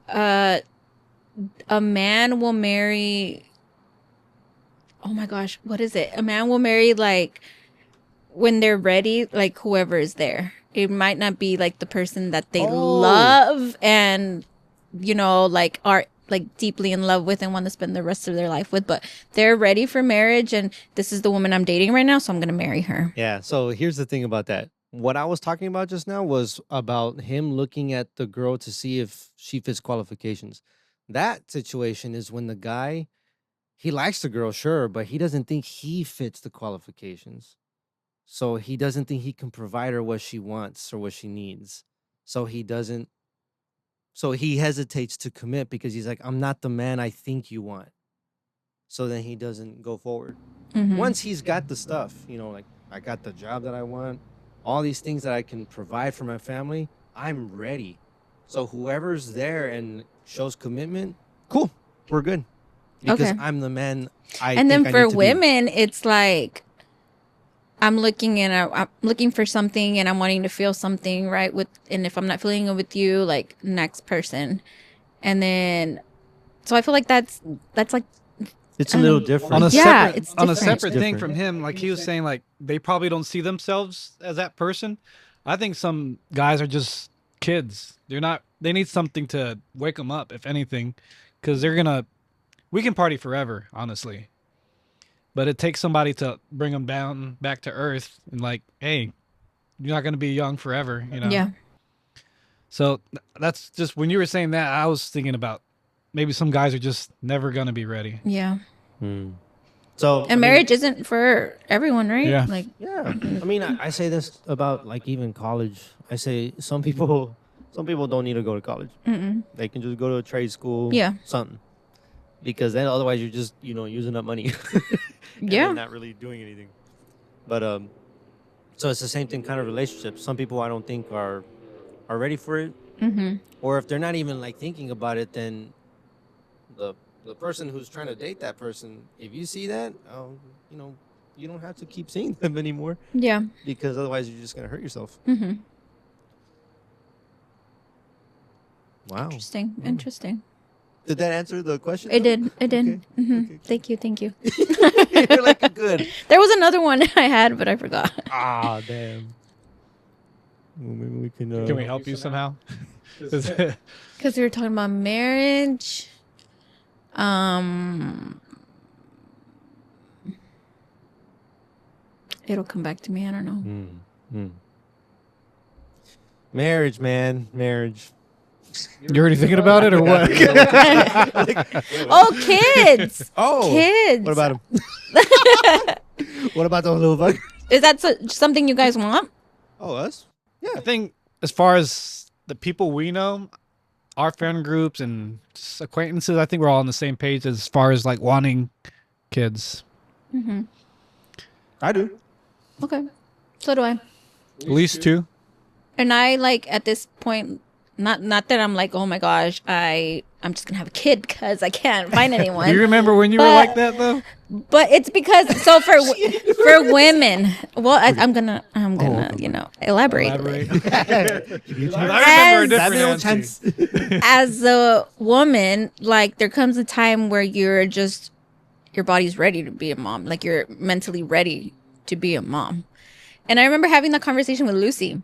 a man will marry. Oh my gosh, what is it? A man will marry like when they're ready, like whoever is there. It might not be like the person that they love and like are like deeply in love with and want to spend the rest of their life with, but they're ready for marriage, and this is the woman I'm dating right now, so I'm gonna marry her. Yeah. So here's the thing about that. What I was talking about just now was about him looking at the girl to see if she fits qualifications. That situation is when the guy, he likes the girl, sure, but he doesn't think he fits the qualifications. So he doesn't think he can provide her what she wants or what she needs. So he hesitates to commit because he's like, I'm not the man I think you want. So then he doesn't go forward. Mhm. Once he's got the stuff, like I got the job that I want, all these things that I can provide for my family, I'm ready. So whoever's there and shows commitment, cool, we're good. Because Okay. I'm the man And then think I for need to be. women, it's like I'm looking for something and I'm wanting to feel something, right? And if I'm not feeling it with you, like next person. And then so I feel like that's like It's a little different. On a Yeah, separate, it's on a different. separate It's thing different. from him, like he was saying, like they probably don't see themselves as that person. I think some guys are just kids. They're not. They need something to wake them up, if anything, because they're gonna. We can party forever, honestly, but it takes somebody to bring them down back to earth and like, hey, you're not gonna be young forever, you know. Yeah. So that's just when you were saying that, I was thinking about maybe some guys are just never gonna be ready. Yeah. So And marriage isn't for everyone, right? Yeah. Like, Yeah, I mean, I say this about like even college. I say some people don't need to go to college. They can just go to a trade school. Yeah. Something, because then otherwise you're just using up money. And Yeah. then not really doing anything. But so it's the same thing, kind of relationships. Some people I don't think are ready for it, or if they're not even like thinking about it, then the person who's trying to date that person, if you see that, you don't have to keep seeing them anymore, yeah. because otherwise you're just gonna hurt yourself. Wow. Interesting. Interesting. Did that answer the question? It did. It did. Okay, okay. Thank you. Thank you. You're like good. There was another one I had, but I forgot. Ah, damn. Well, maybe we can. Can we help you somehow? Because we were talking about marriage. It'll come back to me. I don't know. Marriage, man, marriage. You're already thinking about it or what? Oh, kids. Oh, Kids. what about him? What about those little buggers? Is that something you guys want? Oh, us? I think as far as the people we know, our friend groups and just acquaintances, I think we're all on the same page as far as like wanting kids. I do. Okay. So do I. At least two. And I like at this point, not that I'm like, oh my gosh, I'm just gonna have a kid because I can't find anyone. Do you remember when you were like that though? But it's because for women, well, I'm gonna elaborate. I As- remember a different answer. As a woman, like there comes a time where your body's ready to be a mom, like you're mentally ready to be a mom. And I remember having that conversation with Lucy,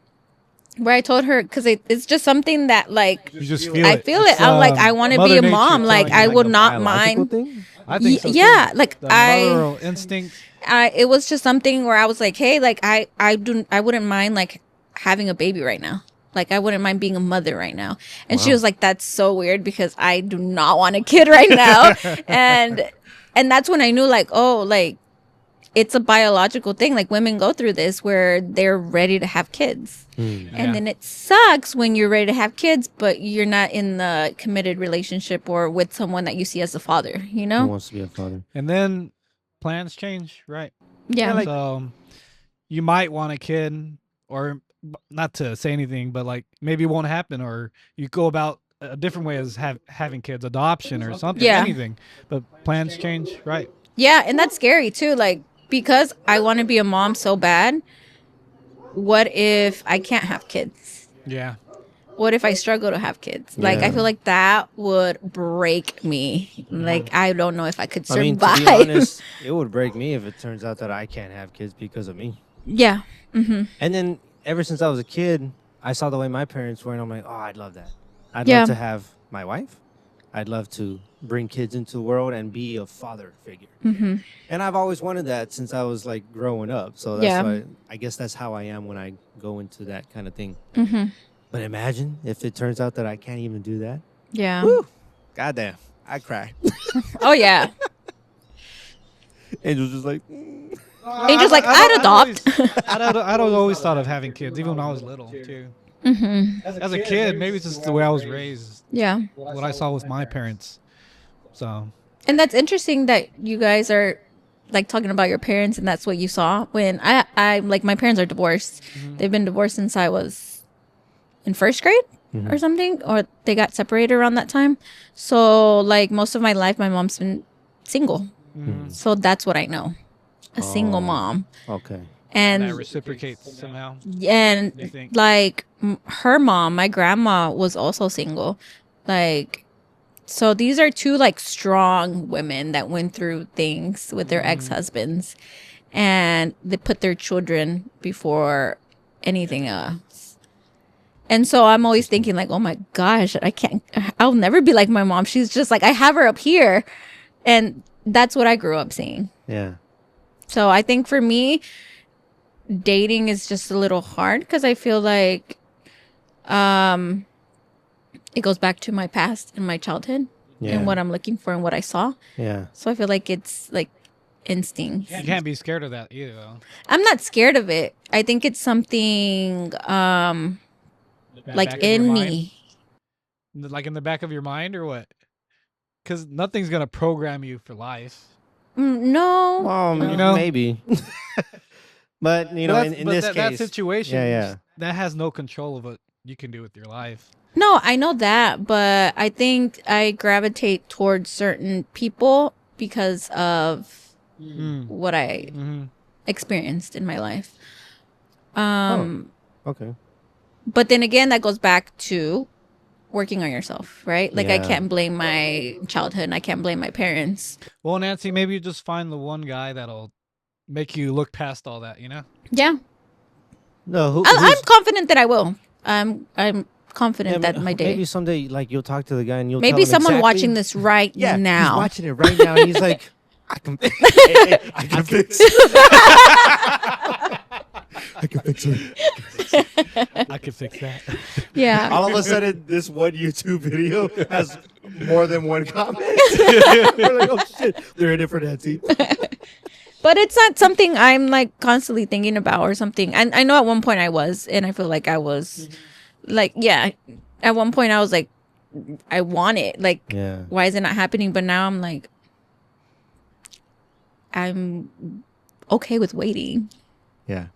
where I told her, because it's just something that like You just feel I it. feel it. It's, I'm like, I want to be Mother a Nature mom. Like telling I you, would a not biological mind. thing? I think so too. Yeah, like The mother instinct. it was just something where I was like, hey, like I wouldn't mind like having a baby right now. Like I wouldn't mind being a mother right now. And she was like, that's so weird because I do not want a kid right now. and that's when I knew like, oh, like it's a biological thing. Like women go through this where they're ready to have kids. And then it sucks when you're ready to have kids, but you're not in the committed relationship or with someone that you see as a father, you Who know? wants to be a father? And then plans change, right? Yeah. So you might want a kid, or not to say anything, but like maybe it won't happen, or you go about a different way as having kids, adoption or something, Yeah. anything. But plans change, right? Yeah, and that's scary too. Like, because I want to be a mom so bad, what if I can't have kids? Yeah. What if I struggle to have kids? Like, I Yeah. feel like that would break me. Like, I don't know if I could I survive. mean, to be honest, it would break me if it turns out that I can't have kids because of me. Yeah. And then ever since I was a kid, I saw the way my parents were, and I'm like, oh, I'd love that. I'd Yeah. love to have my wife. I'd love to bring kids into the world and be a father figure. And I've always wanted that since I was like growing up. So that's Yeah. why I guess that's how I am when I go into that kind of thing. But imagine if it turns out that I can't even do that. Yeah. Woo! Goddamn, I cry. Oh, yeah. Angel's just like, Angel's like, I'd adopt. I'd always thought of having kids, even when I was little too. As a kid, maybe it's just the way I was raised, Yeah. what I saw with my parents. So And that's interesting that you guys are like talking about your parents and that's what you saw. When I like, my parents are divorced. They've been divorced since I was in first grade or something, or they got separated around that time. So like most of my life, my mom's been single. So that's what I know. A single mom. okay. that And reciprocates somehow. You and think? like her mom, my grandma was also single. Like So these are two like strong women that went through things with their ex-husbands, and they put their children before anything else. And so I'm always thinking like, oh my gosh, I'll never be like my mom. She's just like, I have her up here. And that's what I grew up seeing. Yeah. So I think for me, dating is just a little hard because I feel like it goes back to my past and my childhood and what I'm looking for and what I saw. Yeah. So I feel like it's like instinct. You can't be scared of that either, though. I'm not scared of it. I think it's something like Back of in your me. mind? Like in the back of your mind, or what? Because nothing's gonna program you for life. No. Well, You know? maybe. But you know, But in but this that case, situation, yeah. that has no control of what you can do with your life. No, I know that, but I think I gravitate towards certain people because of what I experienced in my life. Okay. But then again, that goes back to working on yourself, right? Like I Yeah. can't blame my childhood and I can't blame my parents. Well, Nancy, maybe you just find the one guy that'll make you look past all that, you know? Yeah. No, I'm confident that I will. I'm confident that my Maybe day. someday, like you'll talk to the guy and you'll Maybe tell him someone exactly- watching this right Yeah, now. he's watching it right now, and he's like, I can fix it. I can fix it. I could fix that. Yeah. All of a sudden, this one YouTube video has more than one comment. We're like, oh shit, they're in it for Nancy. But it's not something I'm like constantly thinking about or something. And I know at one point I was, and I feel like I was like, yeah, at one point I was like, I want it. Like, Yeah. why is it not happening? But now I'm like, I'm okay with waiting. Yeah.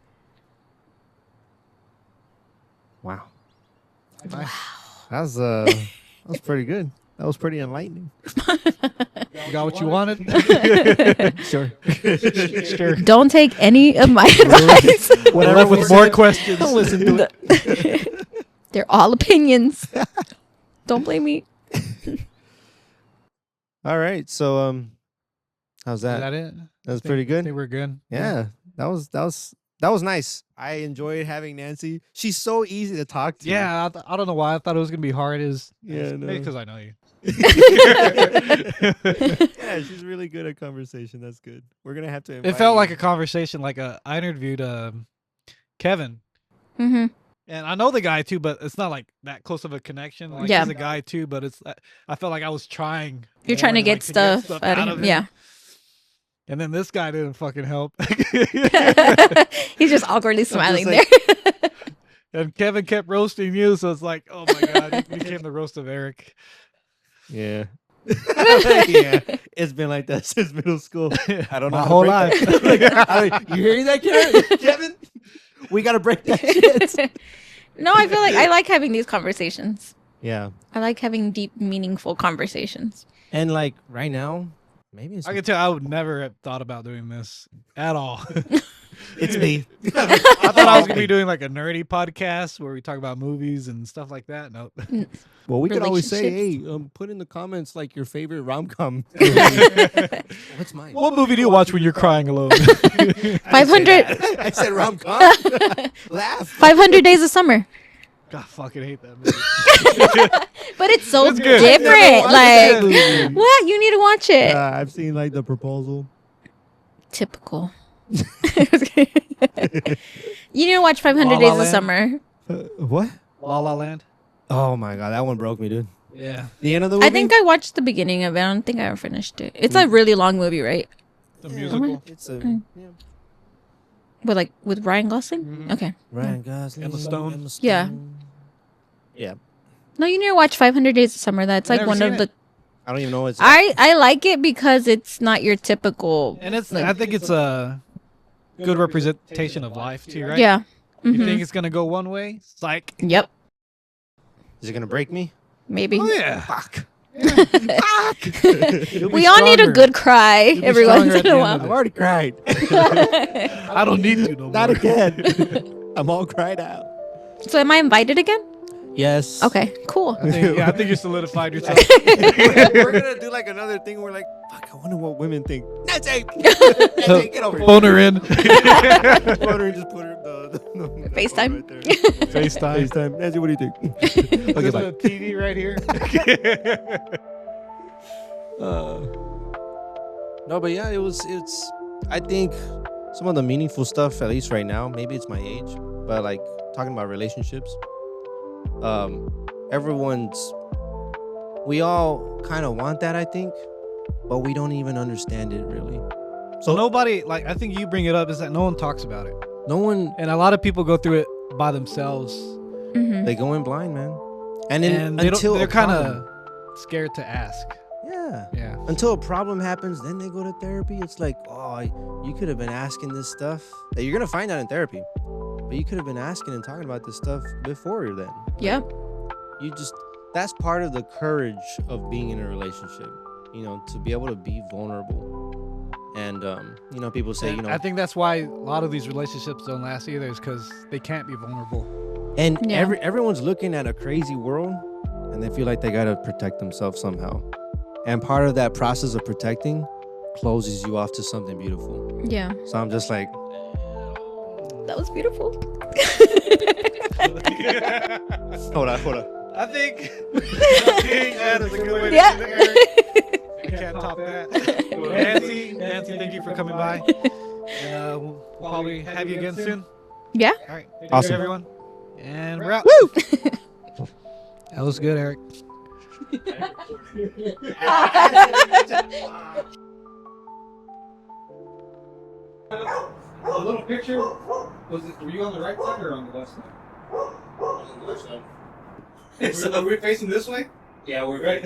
Wow. That was pretty good. That was pretty enlightening. You got what you wanted? Sure. Sure. Don't take any of my advice. Whatever with more questions. Don't listen to it. They're all opinions. Don't blame me. All right. So how's Is that? that it? That was pretty good. I think we're good. Yeah. That was nice. I enjoyed having Nancy. She's so easy to talk to. Yeah, I don't know why I thought it was gonna be hard. Yeah, no. Maybe because I know you. Yeah, she's really good at conversation. That's good. We're gonna have to invite It felt you. like a conversation. I interviewed Kevin, Mm-hmm. and I know the guy too, but it's not like that close of a connection. Like Yeah. he's a guy too, but it's I felt like I was trying. You're more trying to than, get like, stuff out of him. Yeah. And then this guy didn't fucking help. He's just awkwardly smiling like- there. And Kevin kept roasting you, so it's like, oh my god, you became the roast of Eric. Yeah. Yeah. It's been like that since middle school. I don't know. My how to whole break that. life. You hearing that, Kevin? We gotta break that shit. No, I feel like I like having these conversations. Yeah. I like having deep, meaningful conversations. And like right now, maybe it's I can tell I would never have thought about doing this at all. it's me. I thought I was gonna be doing like a nerdy podcast where we talk about movies and stuff like that. Nope. Well, we could always say, hey, Relationships. put in the comments like your favorite rom-com. What's mine? What movie do you watch when you're crying alone? 500, I said rom-com. Laugh. 500 Days of Summer. God, fucking hate that movie. But it's so It's good. different. I've never watched that Like, movie. what? You need to watch it. I've seen like The Proposal. Typical. You need to watch 500 La La Days of Land. Summer. What? La La Land. Oh my god, that one broke me, dude. Yeah, The end of the movie. I think I watched the beginning of it. I don't think I ever finished it. It's a really long movie, right? the musical. it's a With Ryan Gosling? Okay. Ryan Gosling, Emma Stone. Emma Yeah. Stone. Yeah. No, you need to watch 500 Days of Summer. That's like Never one seen of the. it. I don't even know what's. I like it because it's not your typical. And I think it's a good representation of life too, right? Yeah. You Mhm. think it's gonna go one way? Psych. Yep. Is it gonna break me? Maybe. Oh yeah. Fuck. We all need a good cry You'll be every once stronger at in a the end while. of I've already cried. I don't need to no Not more. again. I'm all cried out. So am I invited again? Yes. Okay, cool. I think you solidified yourself. We're gonna do like another thing. We're like, fuck. I wonder what women think. Nancy, Nancy, get over Phone her in. Put her and just put her the FaceTime. right there. FaceTime. FaceTime. Nancy, what do you think? Okay, Okay, There's bye. a TV right here. No, but yeah, it's I think some of the meaningful stuff, at least right now, maybe it's my age, but like talking about relationships, we all kind of want that, I think, but we don't even understand it really. So nobody, like, I think you bring it up, is that no one talks about it. No one, And a lot of people go through it by themselves. Mm-hmm. they go in blind, man. And, And they until they're a kind problem- of scared to ask. yeah. Yeah. Until a problem happens, then they go to therapy. It's like, oh, you could have been asking this stuff that you're gonna find out in therapy, but you could have been asking and talking about this stuff before then. Yep. That's part of the courage of being in a relationship, to be able to be vulnerable. And people say, And I think that's why a lot of these relationships don't last either, is because they can't be vulnerable. and Yeah. everyone's looking at a crazy world, and they feel like they gotta protect themselves somehow. And part of that process of protecting closes you off to something beautiful. Yeah. So I'm just like, That was beautiful. hold on. I think that is a good way to Yeah. end it, Eric. I can't top that. Nancy, thank you for coming by. And we'll probably have you again soon. Yeah. All right. Thank Awesome. you, everyone. And we're out. woo! That was good, Eric. A little picture. Were you on the right side or on the left side? So are we facing this way? Yeah, we're right.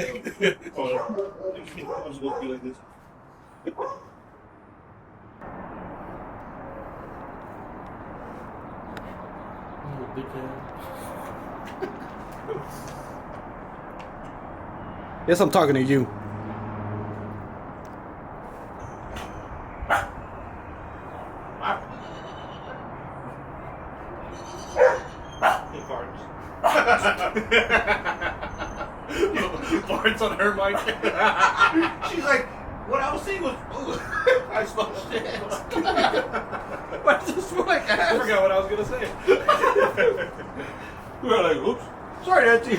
Hold on. I'm just going to be like this. Yes, I'm talking to you. Farts on her mic. She's like, what I was saying was, ooh, I smell shit. Why does it smell like ass? I forgot what I was gonna say. We were like, oops. Sorry, Nancy.